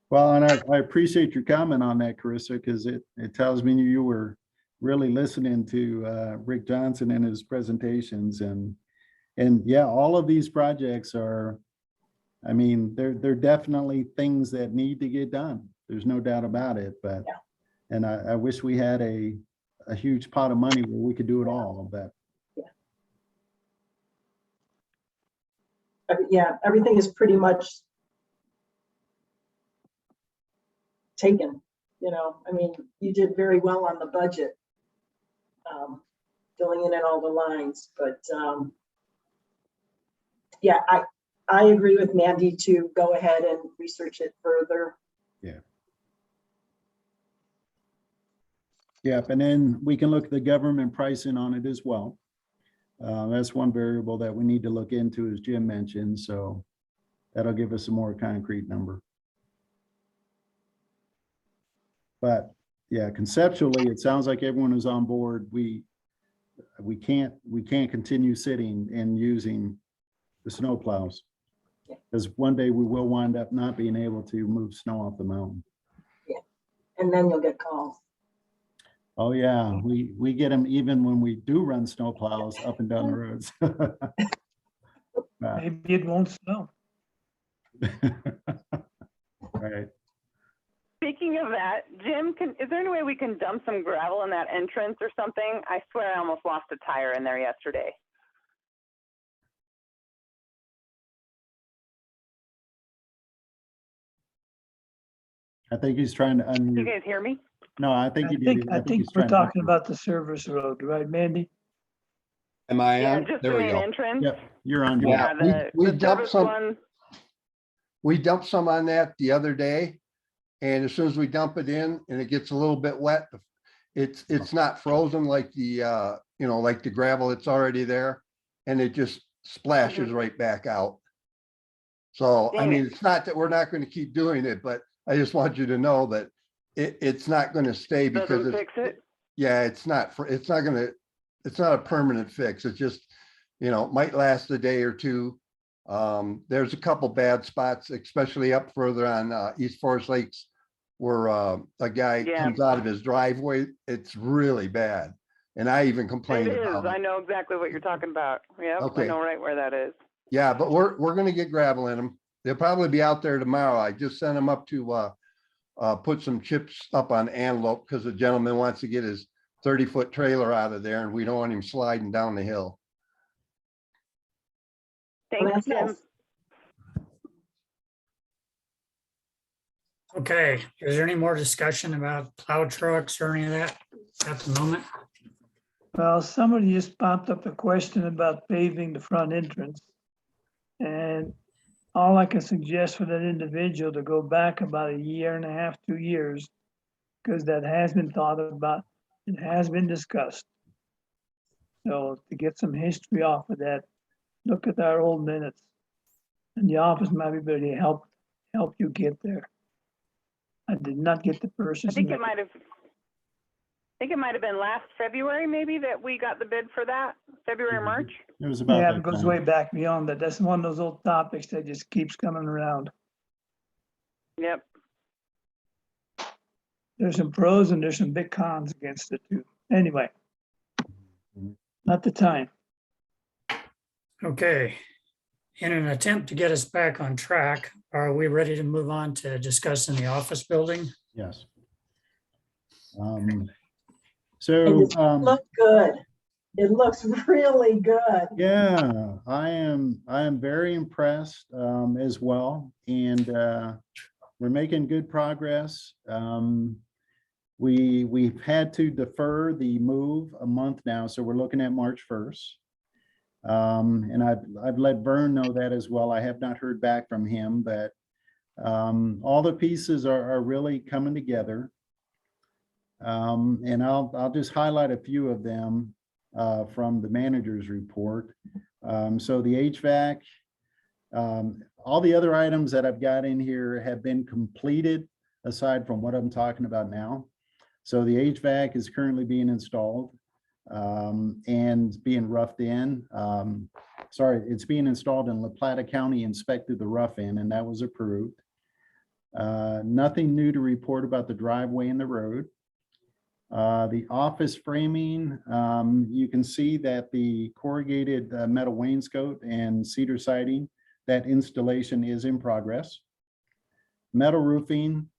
Well, and I appreciate your comment on that, Carissa, because it tells me you were really listening to Rick Johnson and his presentations, and yeah, all of these projects are, I mean, they're definitely things that need to get done. There's no doubt about it, but, Yeah. and I wish we had a huge pot of money where we could do it all, but Yeah, everything is pretty much taken, I mean, you did very well on the budget. Filling in all the lines, but yeah, I agree with Mandy to go ahead and research it further. Yep, and then we can look at the government pricing on it as well. That's one variable that we need to look into, as Jim mentioned, so that'll give us a more concrete number. But yeah, conceptually, it sounds like everyone is on board. We can't continue sitting and using the snow plows, because one day we will wind up not being able to move snow off the mountain. And then you'll get calls. Oh yeah, we get them even when we do run snow plows up and down the roads. Maybe it won't snow. Right. Speaking of that, Jim, is there any way we can dump some gravel in that entrance or something? I swear I almost lost a tire in there yesterday. I think he's trying to You unmute. guys hear me? No, I think I he did. think, I think he's we're trying to talking unmute. about the service road, right, Mandy? Am I Yeah, on? just There the we main go. entrance. Yep, you're on. Jim. Yeah, we the dumped service some- one. We dumped some on that the other day. And as soon as we dump it in and it gets a little bit wet, it's not frozen like the, like the gravel, it's already there. And it just splashes right back out. So, I Dang mean, it. it's not that we're not going to keep doing it, but I just want you to know that it's not going to stay because Doesn't it's, fix it. yeah, it's not a permanent fix. It's just, might last a day or two. There's a couple bad spots, especially up further on East Forest Lakes, where a guy Yeah. comes out of his driveway. It's really bad. And I even It complained is. about I it. know exactly what you're talking about. Yep, I Okay. know right where that is. Yeah, but we're gonna get gravel in them. They'll probably be out there tomorrow. I just sent them up to put some chips up on Antelope because the gentleman wants to get his 30-foot trailer out of there and we don't want him sliding down the hill. Well, Thanks, that's Jim. nice. Okay, is there any more discussion about plow trucks or any of that at the moment? Well, somebody just popped up a question about paving the front entrance. And all I can suggest for that individual to go back about 1.5 years, 2 years, because that has been thought about, it has been discussed. So to get some history off of that, look at our old minutes. And the office might be able to help you get there. I did not get the I person's think it name. might have. think it might have been last February, maybe, that we got the bid for that, February, or March. It was about Yeah, that it goes time. way back beyond that. That's one of those old topics that just keeps coming around. Yep. There's some pros and there's some big cons against it too. Anyway, not the time. Okay. In an attempt to get us back on track, are we ready to move on to discussing the office building? Yes. And So, it look good. It looks really good. yeah, I am very impressed as well. And we're making good progress. We've had to defer the move a month now, so we're looking at March 1st. And I've let Vern know that as well. I have not heard back from him, but all the pieces are really coming together. And I'll just highlight a few of them from the manager's report. So the HVAC, all the other items that I've got in here have been completed aside from what I'm talking about now. So the HVAC is currently being installed and being roughed in. Sorry, it's being installed in La Plata County, inspected the rough in, and that was approved. Nothing new to report about the driveway and the road. The office framing, you can see that the corrugated metal wainscot and cedar siding, that installation is in progress. Metal roofing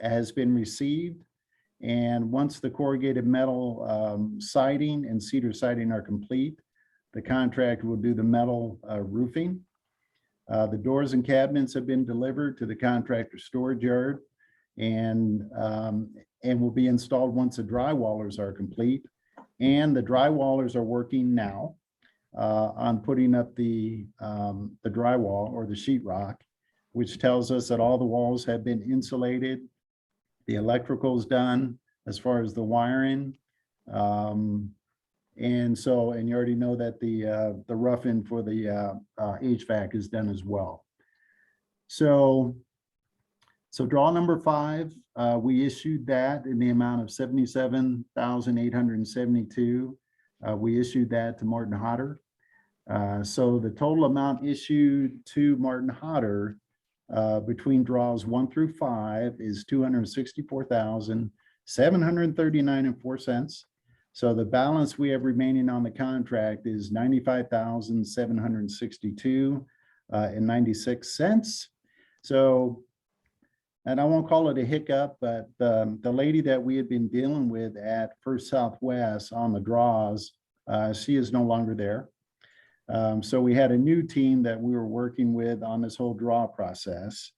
has been received. And once the corrugated metal siding and cedar siding are complete, the contractor will do the metal roofing. The doors and cabinets have been delivered to the contractor storage yard and will be installed once the drywallers are complete. And the drywallers are working now on putting up the drywall or the sheetrock, which tells us that all the walls have been insulated. The electrical is done as far as the wiring. And you already know that the rough-in for the HVAC is done as well. So draw number 5, we issued that in the amount of $77,872. We issued that to Martin Hodder. So the total amount issued to Martin Hodder between draws 1 through 5 is $264,739.04. So the balance we have remaining on the contract is $95,762.96. So, and I won't call it a hiccup, but the lady that we had been dealing with at First Southwest on the draws, she is no longer there. So we had a new team that we were working with on this whole draw process.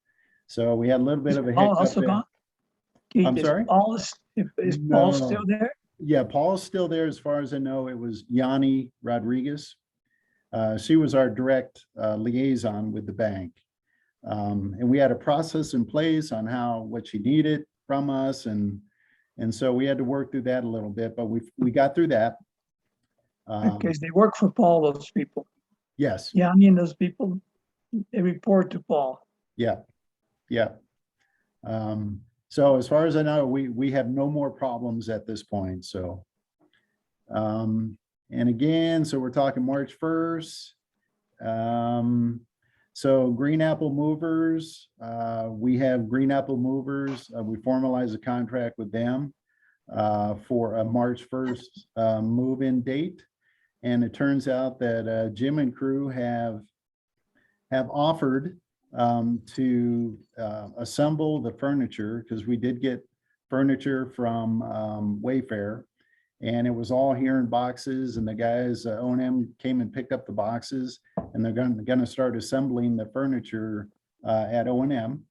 So we had a little bit of a Paul hiccup also there. gone? Keith, I'm sorry? Is Paul No. still there? Yeah, Paul's still there. As far as I know, it was Yanni Rodriguez. She was our direct liaison with the bank. And we had a process in place on what she needed from us. And so we had to work through that a little bit, but we got through that. Because they work for Paul, those people. Yes. Yeah, I mean, those people, they report to Paul. Yeah. Yeah. So as far as I know, we have no more problems at this point. So, and again, so we're talking March 1st. So Green Apple Movers, we have Green Apple Movers. We formalized a contract with them for a March 1st move-in date. And it turns out that Jim and crew have offered to assemble the furniture, because we did get furniture from Wayfair, and it was all here in boxes, and the guys O&M came and picked up the boxes, and they're going to start assembling the furniture at O&M.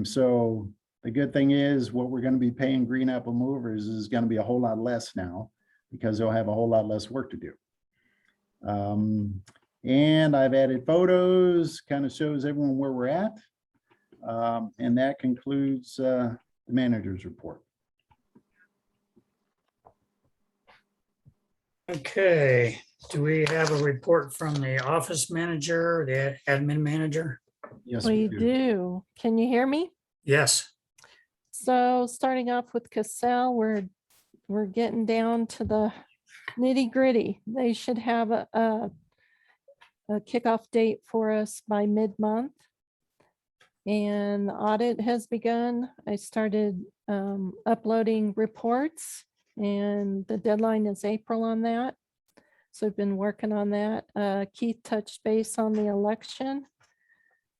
So the good thing is what we're going to be paying Green Apple Movers is going to be a whole lot less now, because they'll have a whole lot less work to do. And I've added photos, kind of shows everyone where we're at. And that concludes the manager's report. Okay, do we have a report from the office manager, the admin manager? Yes, We do. Can you hear me? Yes. So starting off with Cassell, we're getting down to the nitty gritty. They should have a kickoff date for us by mid-month. And the audit has begun. I started uploading reports and the deadline is April on that. So I've been working on that. Keith touched base on the election.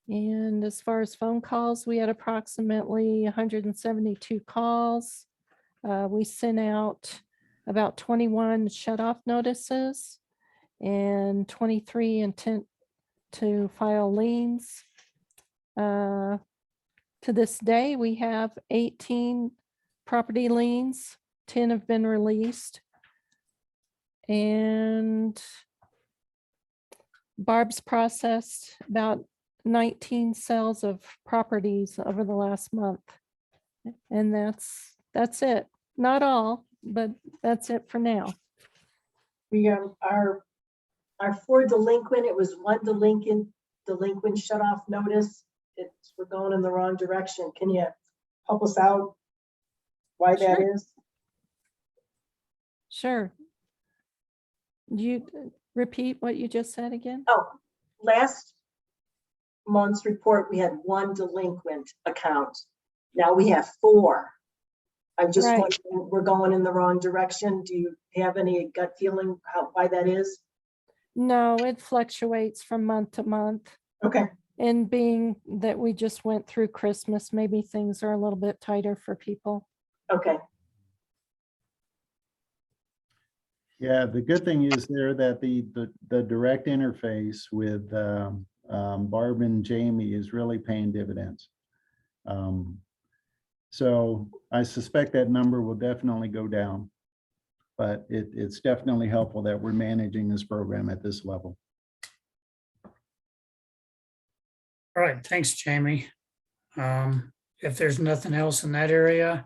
And as far as phone calls, we had approximately 172 calls. We sent out about 21 shut-off notices and 23 intent to file liens. To this day, we have 18 property liens, 10 have been released. And Barb's processed about 19 sales of properties over the last month. And that's it. Not all, but that's it for now. We are for delinquent, it was one delinquent shut off notice. We're going in the wrong direction. Can you help us out why that Sure. is? Sure. You repeat what you just said again? Oh, last month's report, we had one delinquent account. Now we have 4. I'm just Right. wondering, we're going in the wrong direction. Do you have any gut feeling why that is? No, it fluctuates from month to month. Okay, And being that we just went through Christmas, maybe things are a little bit tighter for people. okay. Yeah, the good thing is there that the direct interface with Barb and Jamie is really paying dividends. So I suspect that number will definitely go down, but it's definitely helpful that we're managing this program at this level. All right, thanks, Jamie. If there's nothing else in that area,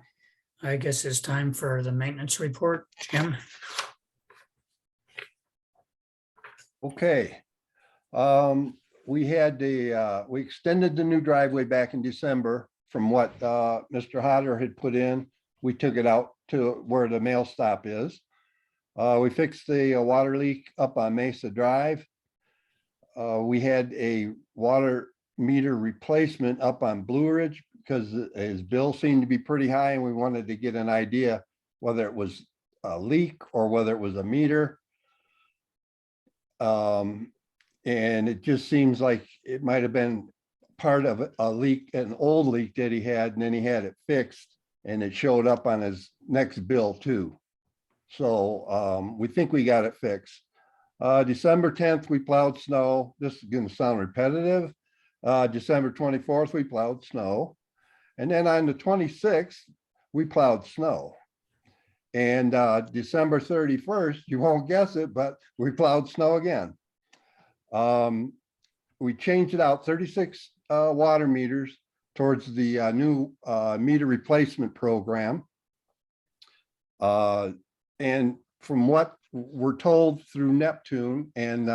I guess it's time for the maintenance report. Jim? Okay. We extended the new driveway back in December from what Mr. Hodder had put in. We took it out to where the mail stop is. We fixed the water leak up on Mesa Drive. We had a water meter replacement up on Blue Ridge because his bill seemed to be pretty high and we wanted to get an idea whether it was a leak or whether it was a meter. And it just seems like it might have been part of a leak, an old leak that he had, and then he had it fixed and it showed up on his next bill too. So we think we got it fixed. December 10th, we plowed snow. This is going to sound repetitive. December 24th, we plowed snow. And then on the 26th, we plowed snow. And December 31st, you won't guess it, but we plowed snow again. We changed it out 36 water meters towards the new meter replacement program. And from what we're told through Neptune and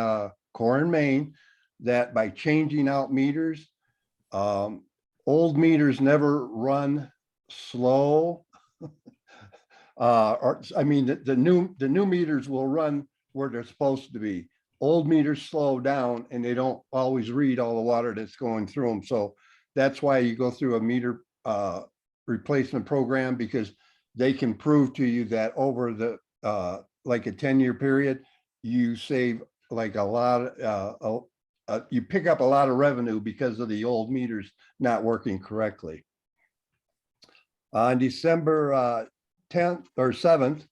Core and Main, that by changing out meters, old meters never run slow. Or I mean, the new meters will run where they're supposed to be. Old meters slow down and they don't always read all the water that's going through them. So that's why you go through a meter replacement program, because they can prove to you that over the like a 10-year period, you save like a lot, you pick up a lot of revenue because of the old meters not working correctly. On December 10th or 7th,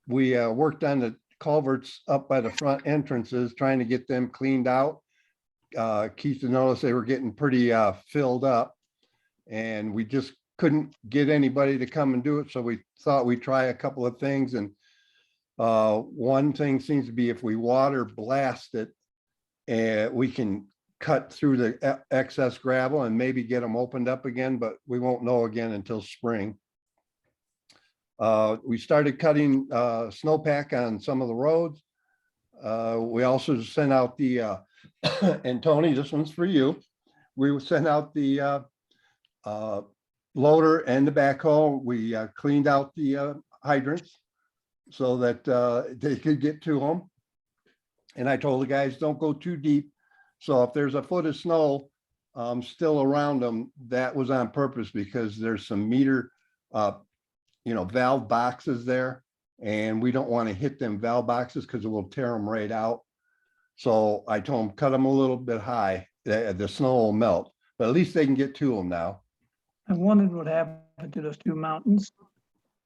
we worked on the culverts up by the front entrances, trying to get them cleaned out. Keith noticed they were getting pretty filled up and we just couldn't get anybody to come and do it. So we thought we'd try a couple of things. And one thing seems to be if we water blast it, we can cut through the excess gravel and maybe get them opened up again, but we won't know again until spring. We started cutting snowpack on some of the roads. We also sent out the, and Tony, this one's for you. We sent out the loader and the backhoe, we cleaned out the hydrants so that they could get to them. And I told the guys, don't go too deep. So if there's a foot of snow still around them, that was on purpose because there's some meter, valve boxes there. And we don't want to hit them valve boxes because it will tear them right out. So I told them, cut them a little bit high, the snow will melt, but at least they can get to them now. I wondered what happened to those two mountains.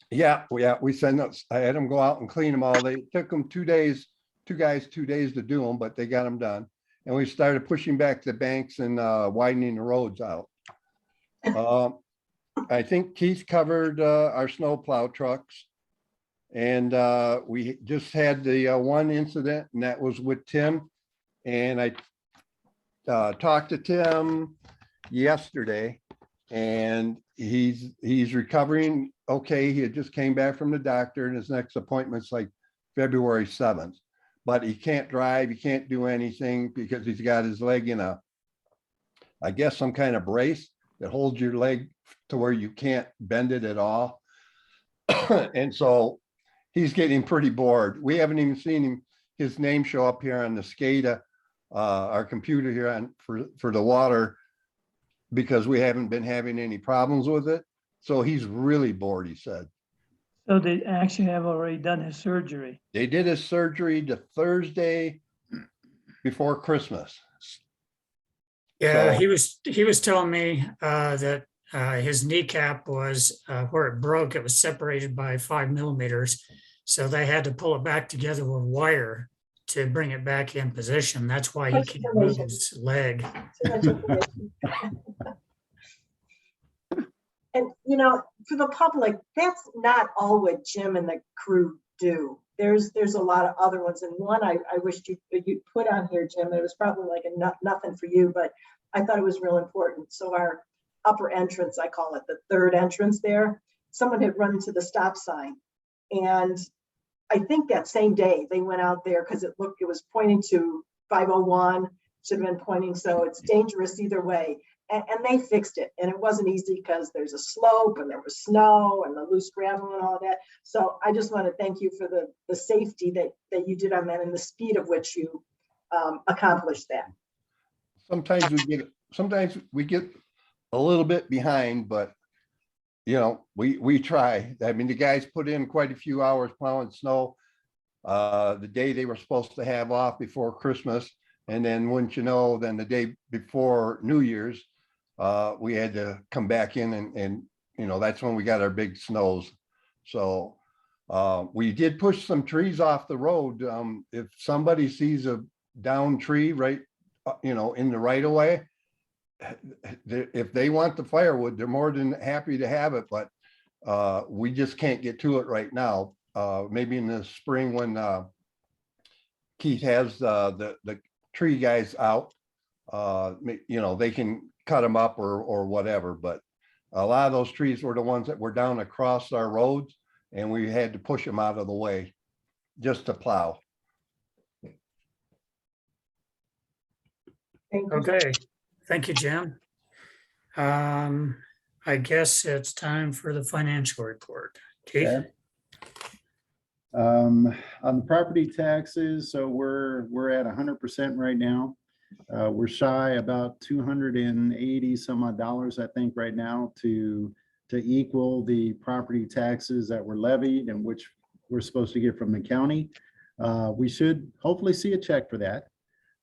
Yeah, we send those, I had them go out and clean them all. They took them 2 days, 2 guys, 2 days to do them, but they got them done. And we started pushing back the banks and widening the roads out. I think Keith covered our snow plow trucks. And we just had the one incident, and that was with Tim. And I talked to Tim yesterday, and he's recovering okay. He had just came back from the doctor, and his next appointment's like February 7th. But he can't drive, he can't do anything because he's got his leg in I guess some kind of brace that holds your leg to where you can't bend it at all. And so he's getting pretty bored. We haven't even seen his name show up here on the SCADA, our computer here for the water, because we haven't been having any problems with it. So he's really bored, he said. So they actually have already done his surgery. They did his surgery the Thursday before Christmas. Yeah, So- he was telling me that his kneecap was where it broke. It was separated by 5 millimeters. So they had to pull it back together with wire to bring it back in position. That's why he Much can't move information. his leg. Too much information. And, for the public, that's not all what Jim and the crew do. There's a lot of other ones. And one I wished you'd put on here, Jim. It was probably like nothing for you, but I thought it was real important. So our upper entrance, I call it the third entrance there, someone had run into the stop sign. And I think that same day they went out there because it was pointing to 501, should have been pointing. So it's dangerous either way. And they fixed it. And it wasn't easy because there's a slope and there was snow and the loose gravel and all that. So I just want to thank you for the safety that you did on that and the speed of which you accomplished that. Sometimes we get a little bit behind, but we try. I mean, the guys put in quite a few hours plowing snow the day they were supposed to have off before Christmas. And then wouldn't you know, then the day before New Year's, we had to come back in and that's when we got our big snows. So we did push some trees off the road. If somebody sees a down tree right, in the right of way, if they want the firewood, they're more than happy to have it, but we just can't get to it right now. Maybe in the spring when Keith has the tree guys out, they can cut them up or whatever, but a lot of those trees were the ones that were down across our roads and we had to push them out of the way just to plow. Thank you. Okay, thank you, Jim. I guess it's time for the financial report. Keith? Okay. On the property taxes, so we're at 100% right now. We're shy about 280 some odd dollars, I think, right now to equal the property taxes that were levied and which we're supposed to get from the county. We should hopefully see a check for that.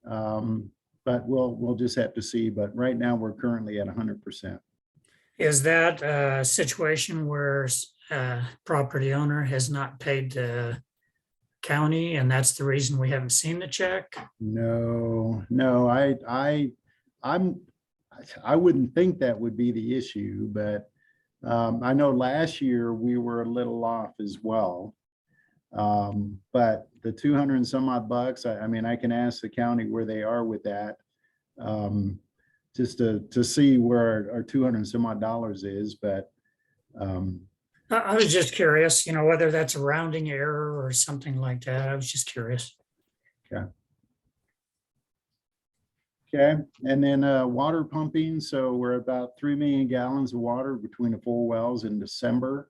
But we'll just have to see. But right now we're currently at 100%. Is that a situation where property owner has not paid the county and that's the reason we haven't seen the check? No, I wouldn't think that would be the issue, but I know last year we were a little off as well. But the 200 and some odd bucks, I mean, I can ask the county where they are with that. Just to see where our 200 and some odd dollars is, but I was just curious, whether that's a rounding error or something like that. I was just curious. Okay, and then water pumping, so we're about 3 million gallons of water between the 4 wells in December.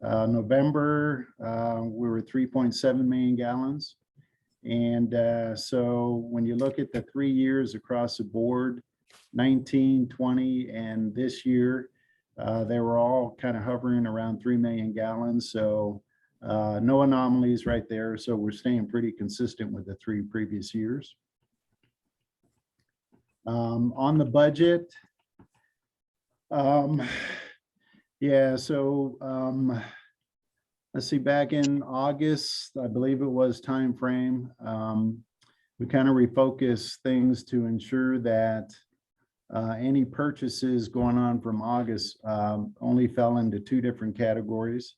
November, we were 3.7 million gallons. And so when you look at the 3 years across the board, 19, 20, and this year, they were all kind of hovering around 3 million gallons. So no anomalies right there. So we're staying pretty consistent with the 3 previous years. On the budget, yeah, so let's see, back in August, I believe it was timeframe, we kind of refocused things to ensure that any purchases going on from August only fell into 2 different categories.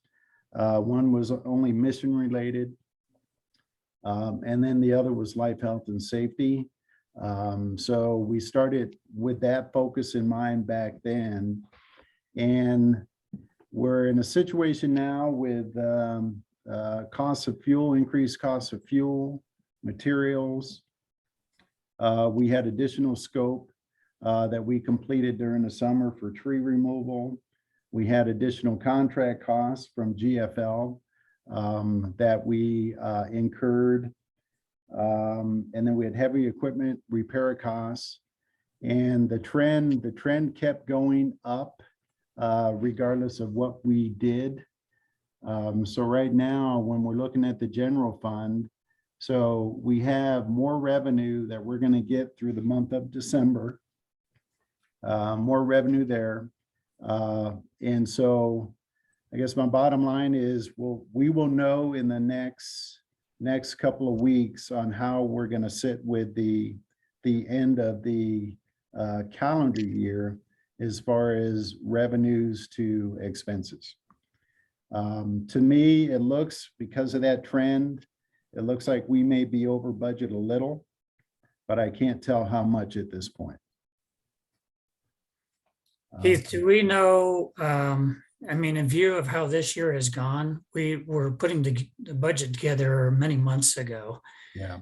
One was only mission related, and then the other was life, health, and safety. So we started with that focus in mind back then. And we're in a situation now with costs of fuel, increased costs of fuel, materials. We had additional scope that we completed during the summer for tree removal. We had additional contract costs from GFL that we incurred. And then we had heavy equipment repair costs, and the trend kept going up regardless of what we did. So right now, when we're looking at the general fund, so we have more revenue that we're going to get through the month of December, more revenue there. And so I guess my bottom line is, we will know in the next couple of weeks on how we're going to sit with the end of the calendar year as far as revenues to expenses. To me, it looks, because of that trend, it looks like we may be over budget a little, but I can't tell how much at this point. Keith, do we know, I mean, in view of how this year has gone, we were putting the budget together many months ago. Yeah.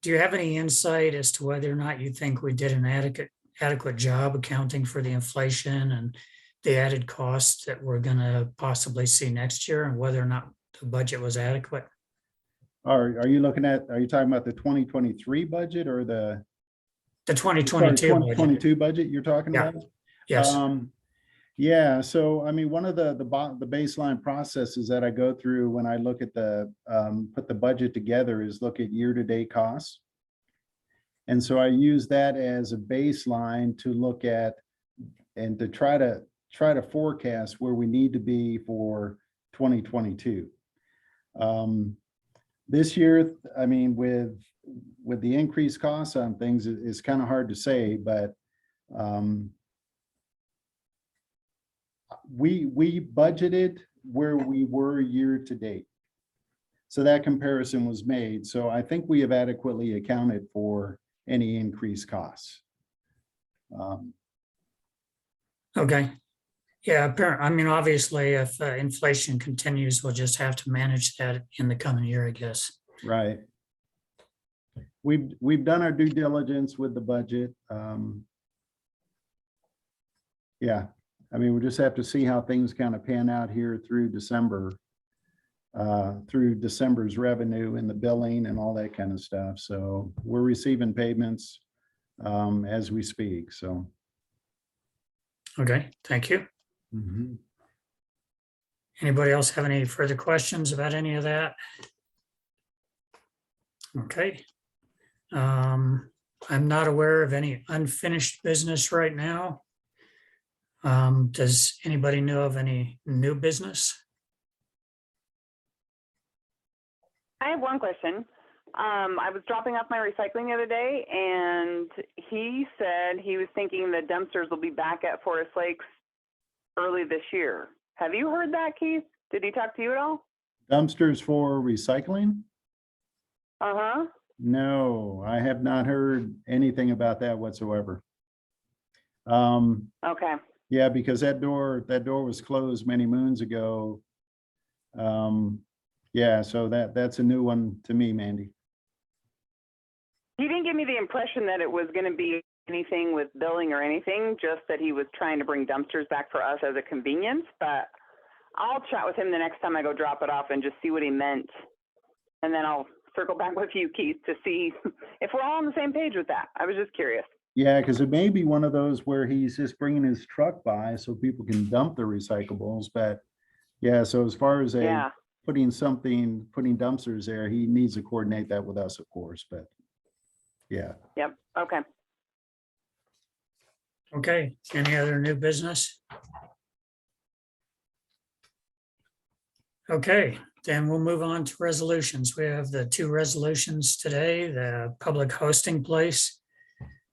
Do you have any insight as to whether or not you think we did an adequate job accounting for the inflation and the added costs that we're going to possibly see next year, and whether or not the budget was adequate? Are you talking about the 2023 budget or the 2022 budget? 2022 budget you're talking Yeah. about? Yes. Yeah, so I mean, one of the baseline processes that I go through when I look at put the budget together is look at year-to-date costs. And so I use that as a baseline to look at and to try to forecast where we need to be for 2022. This year, I mean, with the increased costs on things, it's kind of hard to say, but we budgeted where we were year to date. So that comparison was made. So I think we have adequately accounted for any increased costs. Okay. Yeah, apparently, I mean, obviously, if inflation continues, we'll just have to manage that in the coming year, I guess. Right. We've done our due diligence with the budget. Yeah, I mean, we just have to see how things kind of pan out here through December, through December's revenue and the billing and all that kind of stuff. So we're receiving payments as we speak. So. Okay, thank you. Mhm. Anybody else have any further questions about any of that? Okay. I'm not aware of any unfinished business right now. Does anybody know of any new business? I have one question. I was dropping off my recycling the other day, and he said he was thinking the dumpsters will be back at Forest Lakes early this year. Have you heard that, Keith? Did he talk to you at all? Dumpsters for recycling? Uh-huh. No, I have not heard anything about that whatsoever. Okay. Yeah, because that door was closed many moons ago. Yeah, so that's a new one to me, Mandy. He didn't give me the impression that it was going to be anything with billing or anything, just that he was trying to bring dumpsters back for us as a convenience. But I'll chat with him the next time I go drop it off and just see what he meant. And then I'll circle back with you, Keith, to see if we're all on the same page with that. I was just curious. Yeah, because it may be one of those where he's just bringing his truck by so people can dump the recyclables. But yeah, so as far as Yeah. putting dumpsters there, he needs to coordinate that with us, of course, but yeah. Yep. Okay. Okay, any other new business? Okay, then we'll move on to resolutions. We have the two resolutions today, the public hosting place.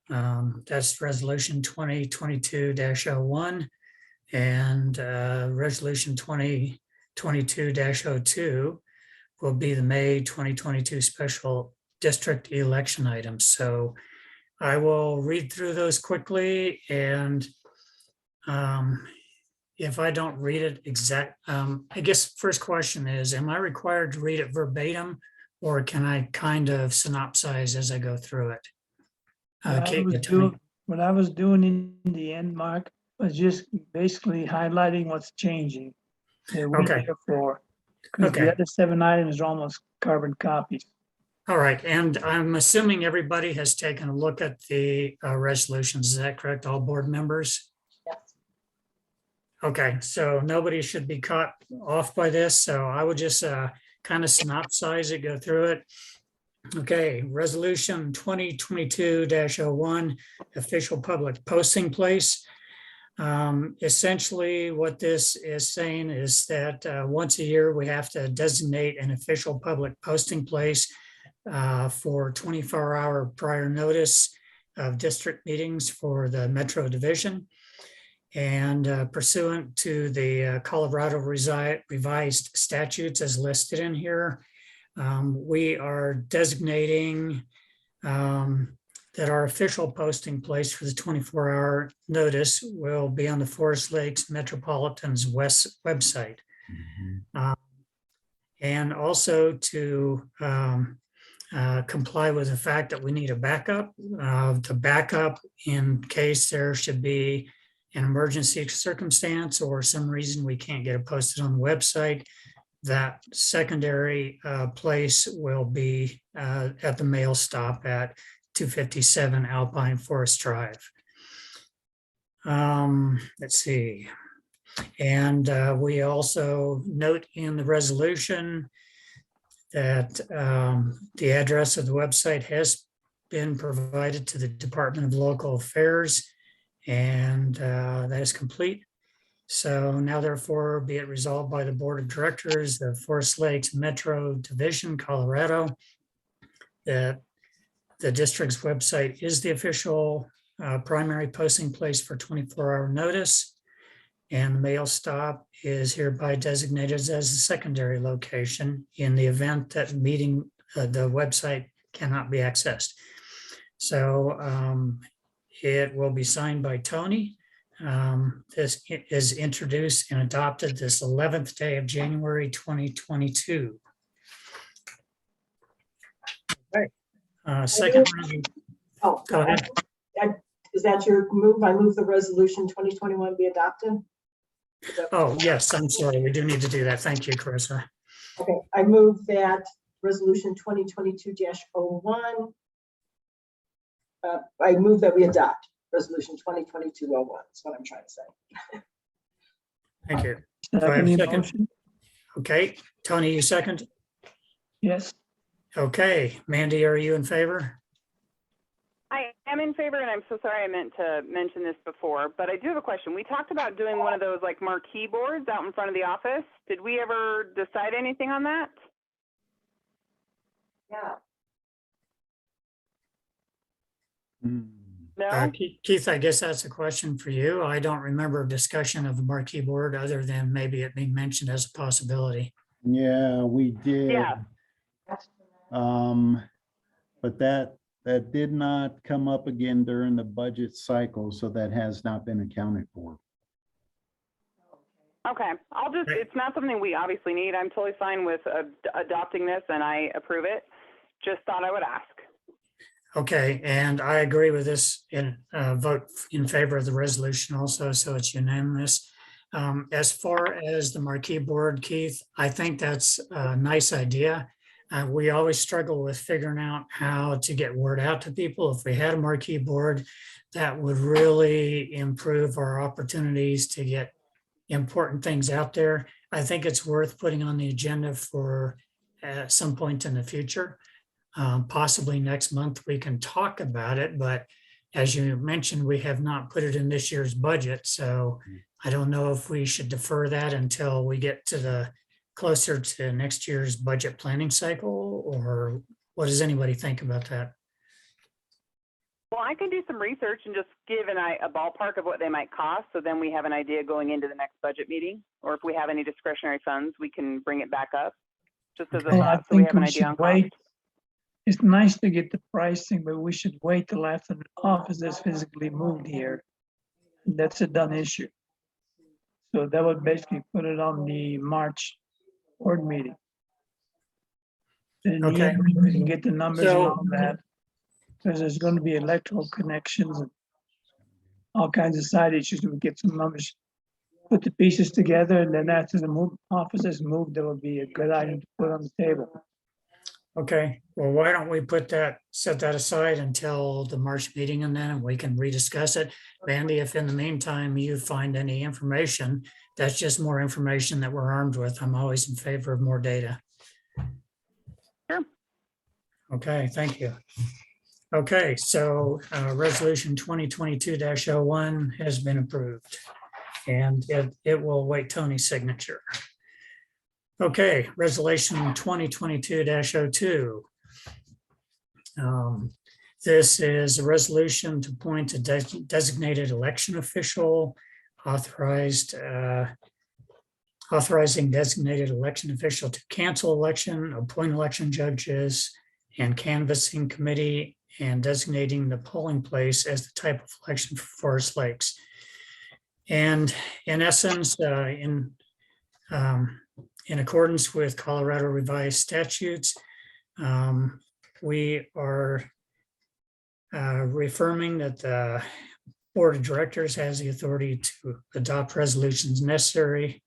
That's resolution 2022-01 and resolution 2022-02 will be the May 2022 special district election items. So I will read through those quickly, and if I don't read it I guess first question is, am I required to read it verbatim, or can I kind of synopsize as I go through it? Kate, tell me. What I was doing in the end, Mark, was just basically highlighting what's changing. That we're Okay. here for. Because Okay. the other 7 items are almost carbon copies. All right, and I'm assuming everybody has taken a look at the resolutions. Is that correct? All board members? Yes. Okay, so nobody should be caught off by this. So I would just kind of synopsize it, go through it. Okay, resolution 2022-01, official public posting place. Essentially, what this is saying is that once a year, we have to designate an official public posting place for 24-hour prior notice of district meetings for the Metro Division. And pursuant to the Colorado revised statutes as listed in here, we are designating that our official posting place for the 24-hour notice will be on the Forest Lakes Metropolitan's website. And also to comply with the fact that we need a backup. The backup in case there should be an emergency circumstance or some reason we can't get it posted on the website, that secondary place will be at the mail stop at 257 Alpine Forest Drive. Let's see. And we also note in the resolution that the address of the website has been provided to the Department of Local Affairs, and that is complete. So now therefore be it resolved by the Board of Directors of Forest Lakes Metro Division, Colorado, that the district's website is the official primary posting place for 24-hour notice, and the mail stop is hereby designated as a secondary location in the event that the website cannot be accessed. So it will be signed by Tony. This is introduced and adopted this 11th day of January 2022. Okay. Second, Oh, go ahead. Is that your move? I move the resolution 2021 be adopted? Oh, yes, I'm sorry. We do need to do that. Thank you, Carissa. Okay, I move that resolution 2022-01. I move that we adopt resolution 2022-01. That's what I'm trying to say. Thank you. Do I have a Second second? motion? Okay, Tony, you second? Yes. Okay, Mandy, are you in favor? I am in favor, and I'm so sorry I meant to mention this before, but I do have a question. We talked about doing one of those like marquee boards out in front of the office. Did we ever decide anything on that? Yeah. No? Keith, I guess that's a question for you. I don't remember a discussion of a marquee board other than maybe it being mentioned as a possibility. Yeah, we did. Yeah. But that did not come up again during the budget cycle, so that has not been accounted for. Okay, it's not something we obviously need. I'm totally fine with adopting this and I approve it. Just thought I would ask. Okay, and I agree with this and vote in favor of the resolution also, so it's unanimous. As far as the marquee board, Keith, I think that's a nice idea. We always struggle with figuring out how to get word out to people. If we had a marquee board, that would really improve our opportunities to get important things out there. I think it's worth putting on the agenda for some point in the future. Possibly next month, we can talk about it, but as you mentioned, we have not put it in this year's budget, so I don't know if we should defer that until we get to the closer to next year's budget planning cycle, or what does anybody think about that? Well, I can do some research and just give a ballpark of what they might cost, so then we have an idea going into the next budget meeting. Or if we have any discretionary funds, we can bring it back up, just as a Well, I thought, so we think have an we idea on should cost. wait. It's nice to get the pricing, but we should wait till after the office is physically moved here. That's a done issue. So that would basically put it on the March board meeting. And Okay. we can get the numbers and So- all that. Because there's going to be electrical connections and all kinds of side issues. We get some numbers, put the pieces together, and then after the office is moved, that would be a good item to put on the table. Okay, well, why don't we set that aside until the March meeting, and then we can rediscuss it. Mandy, if in the meantime you find any information, that's just more information that we're armed with. I'm always in favor of more data. Sure. Okay, thank you. Okay, so resolution 2022-01 has been approved, and it will await Tony's signature. Okay, resolution 2022-02. This is a resolution to appoint a designated election official, authorizing designated election official to cancel election, appoint election judges, and canvassing committee, and designating the polling place as the type of election for Forest Lakes. And in essence, in accordance with Colorado revised statutes, we are reaffirming that the Board of Directors has the authority to adopt resolutions necessary.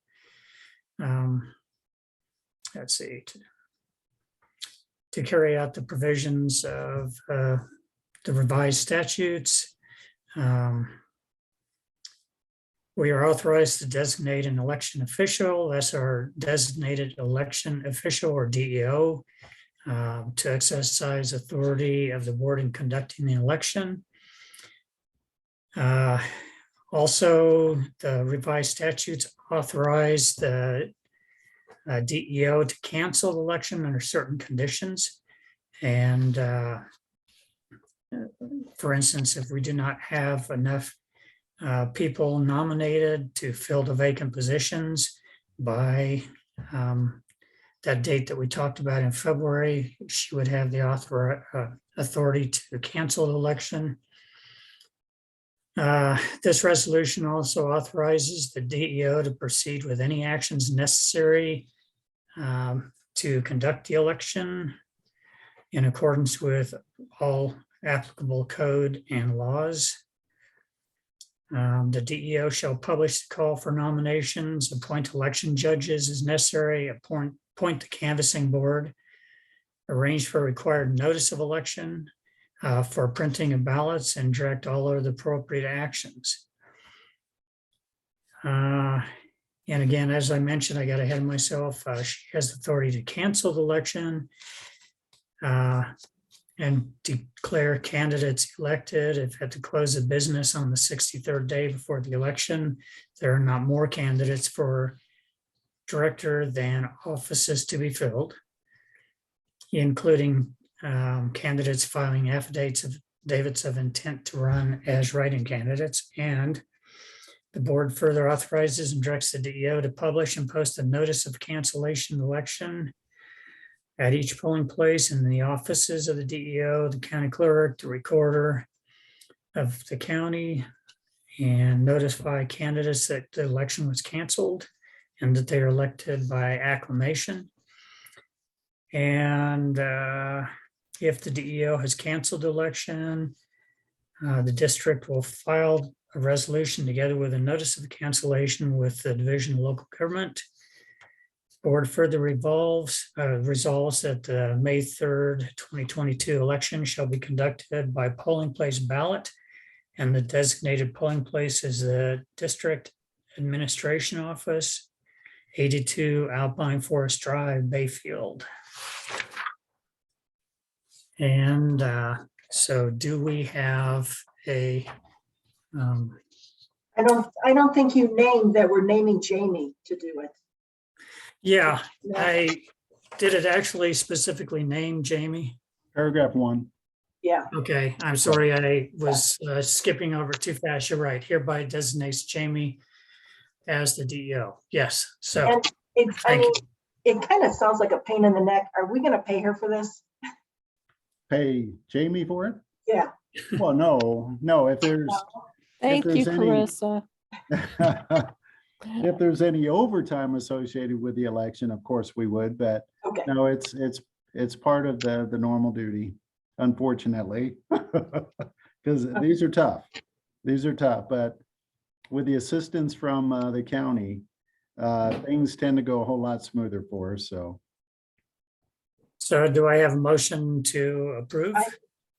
Let's see, to carry out the provisions of the revised statutes. We are authorized to designate an election official, that's our designated election official or DEO, to exercise authority of the board in conducting the election. Also, the revised statutes authorize the DEO to cancel the election under certain conditions. And for instance, if we do not have enough people nominated to fill the vacant positions by that date that we talked about in February, she would have the authority to cancel the election. This resolution also authorizes the DEO to proceed with any actions necessary to conduct the election in accordance with all applicable code and laws. The DEO shall publish the call for nominations, appoint election judges as necessary, appoint the canvassing board, arrange for required notice of election for printing of ballots, and direct all other appropriate actions. And again, as I mentioned, I got ahead of myself. She has authority to cancel the election and declare candidates elected if at the close of business on the 63rd day before the election, there are not more candidates for director than offices to be filled, including candidates filing affidavits of intent to run as write-in candidates. And the board further authorizes and directs the DEO to publish and post a notice of cancellation election at each polling place in the offices of the DEO, the county clerk, the recorder of the county, and notify candidates that the election was canceled and that they are elected by acclamation. And if the DEO has canceled the election, the district will file a resolution together with a notice of cancellation with the Division of Local Government. Board further resolves that the May 3rd, 2022 election shall be conducted by polling place ballot, and the designated polling place is the District Administration Office, 82 Alpine Forest Drive, Bayfield. And so do we have a, I don't think you named that we're naming Jamie to do it. yeah, No. did it actually specifically name Jamie? Paragraph 1. Yeah, Okay, I'm sorry, I was skipping over too fast. You're right. Hereby designates Jamie as the DEO. Yes, so, and it's, I thank mean, you. it kind of sounds like a pain in the neck. Are we gonna pay her for this? Pay Jamie for it? Yeah. Well, no, if there's, Thank you, there's any- Carissa. if there's any overtime associated with the election, of course we would, but Okay, no, it's part of the normal duty, unfortunately. Because these are tough. These are tough, but with the assistance from the county, things tend to go a whole lot smoother for us, so. So do I have a motion to approve?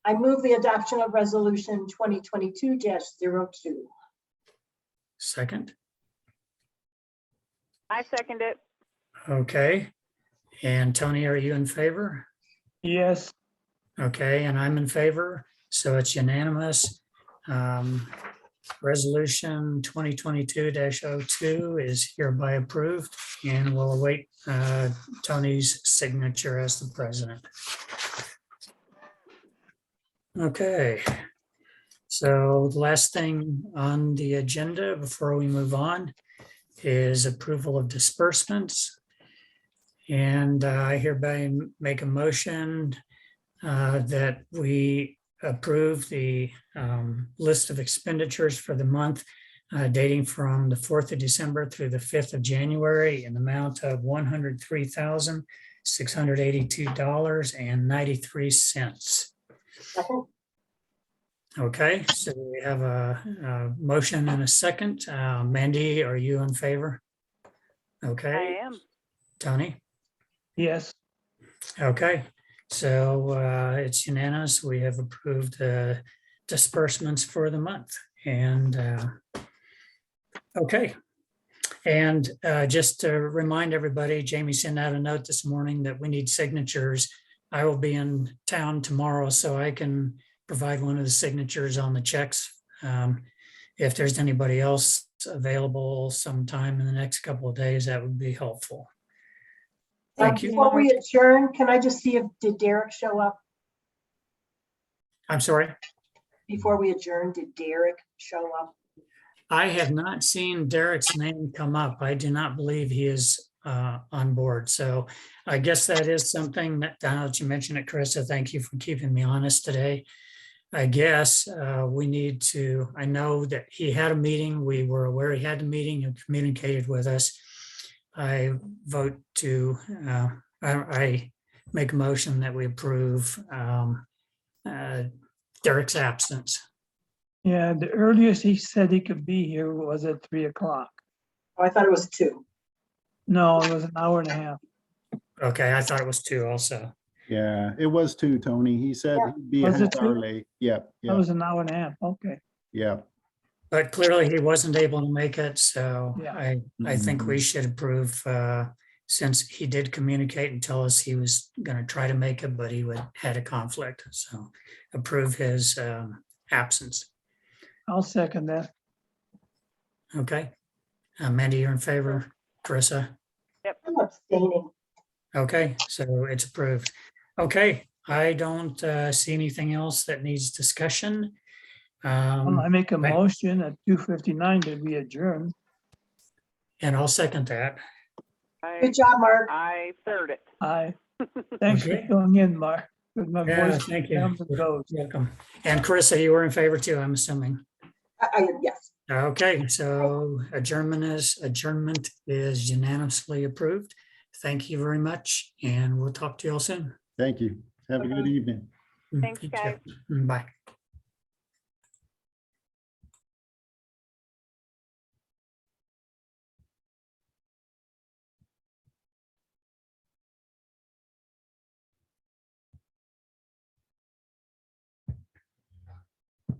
I move the adoption of resolution 2022-02. Second, I second it. okay. And Tony, are you in favor? Yes, Okay, and I'm in favor, so it's unanimous. Resolution 2022-02 is hereby approved, and we'll await Tony's signature as the president. Okay, so the last thing on the agenda before we move on is approval of disbursements. And I hereby make a motion that we approve the list of expenditures for the month dating from the 4th of December through the 5th of January in the amount of $103,682.93. Second? Okay, so we have a motion and a second. Mandy, are you in favor? Okay, I am. Tony? yes, Okay, so it's unanimous. We have approved disbursements for the month. And okay. And just to remind everybody, Jamie sent out a note this morning that we need signatures. I will be in town tomorrow, so I can provide one of the signatures on the checks. If there's anybody else available sometime in the next couple of days, that would be helpful. Thank you. Before we adjourn, can I just see if, did Derek show up? I'm sorry. Before we adjourn, did Derek show up? I have not seen Derek's name come up. I do not believe he is on board. So I guess that is something that, now that you mentioned it, Carissa, thank you for keeping me honest today. I guess we need to, I know that he had a meeting. We were aware he had a meeting and communicated with us. I vote to, I make a motion that we approve Derek's absence. yeah, the earliest he said he could be here was at 3 o'clock. Oh, I thought it was 2. No, it was an hour and a half. Okay, I thought it was 2 also. Yeah, it was 2, Tony. He said Yeah. he'd be a Was it half hour 2? late. Yeah, That yeah, was an hour and a half, okay. yeah. But clearly he wasn't able to make it, so Yeah. I think we should approve, since he did communicate and tell us he was gonna try to make it, but he had a conflict, so approve his absence. I'll second that. Okay. Mandy, you're in favor? Carissa? I'm abstaining. Okay, so it's approved. Okay, I don't see anything else that needs discussion. I make a right. motion at 2:59 that we adjourn. And I'll second that. Good job, Mark. I third it. Aye. Thanks for Okay. filling in, Mark. 'Cause my Yeah, voice thank you. comes and goes. Welcome. And Carissa, you were in favor too, I'm assuming. Yes. Okay, so adjournment is unanimously approved. Thank you very much, and we'll talk to you all soon. Thank you. Have a good evening. Thanks, You too. guys. Bye.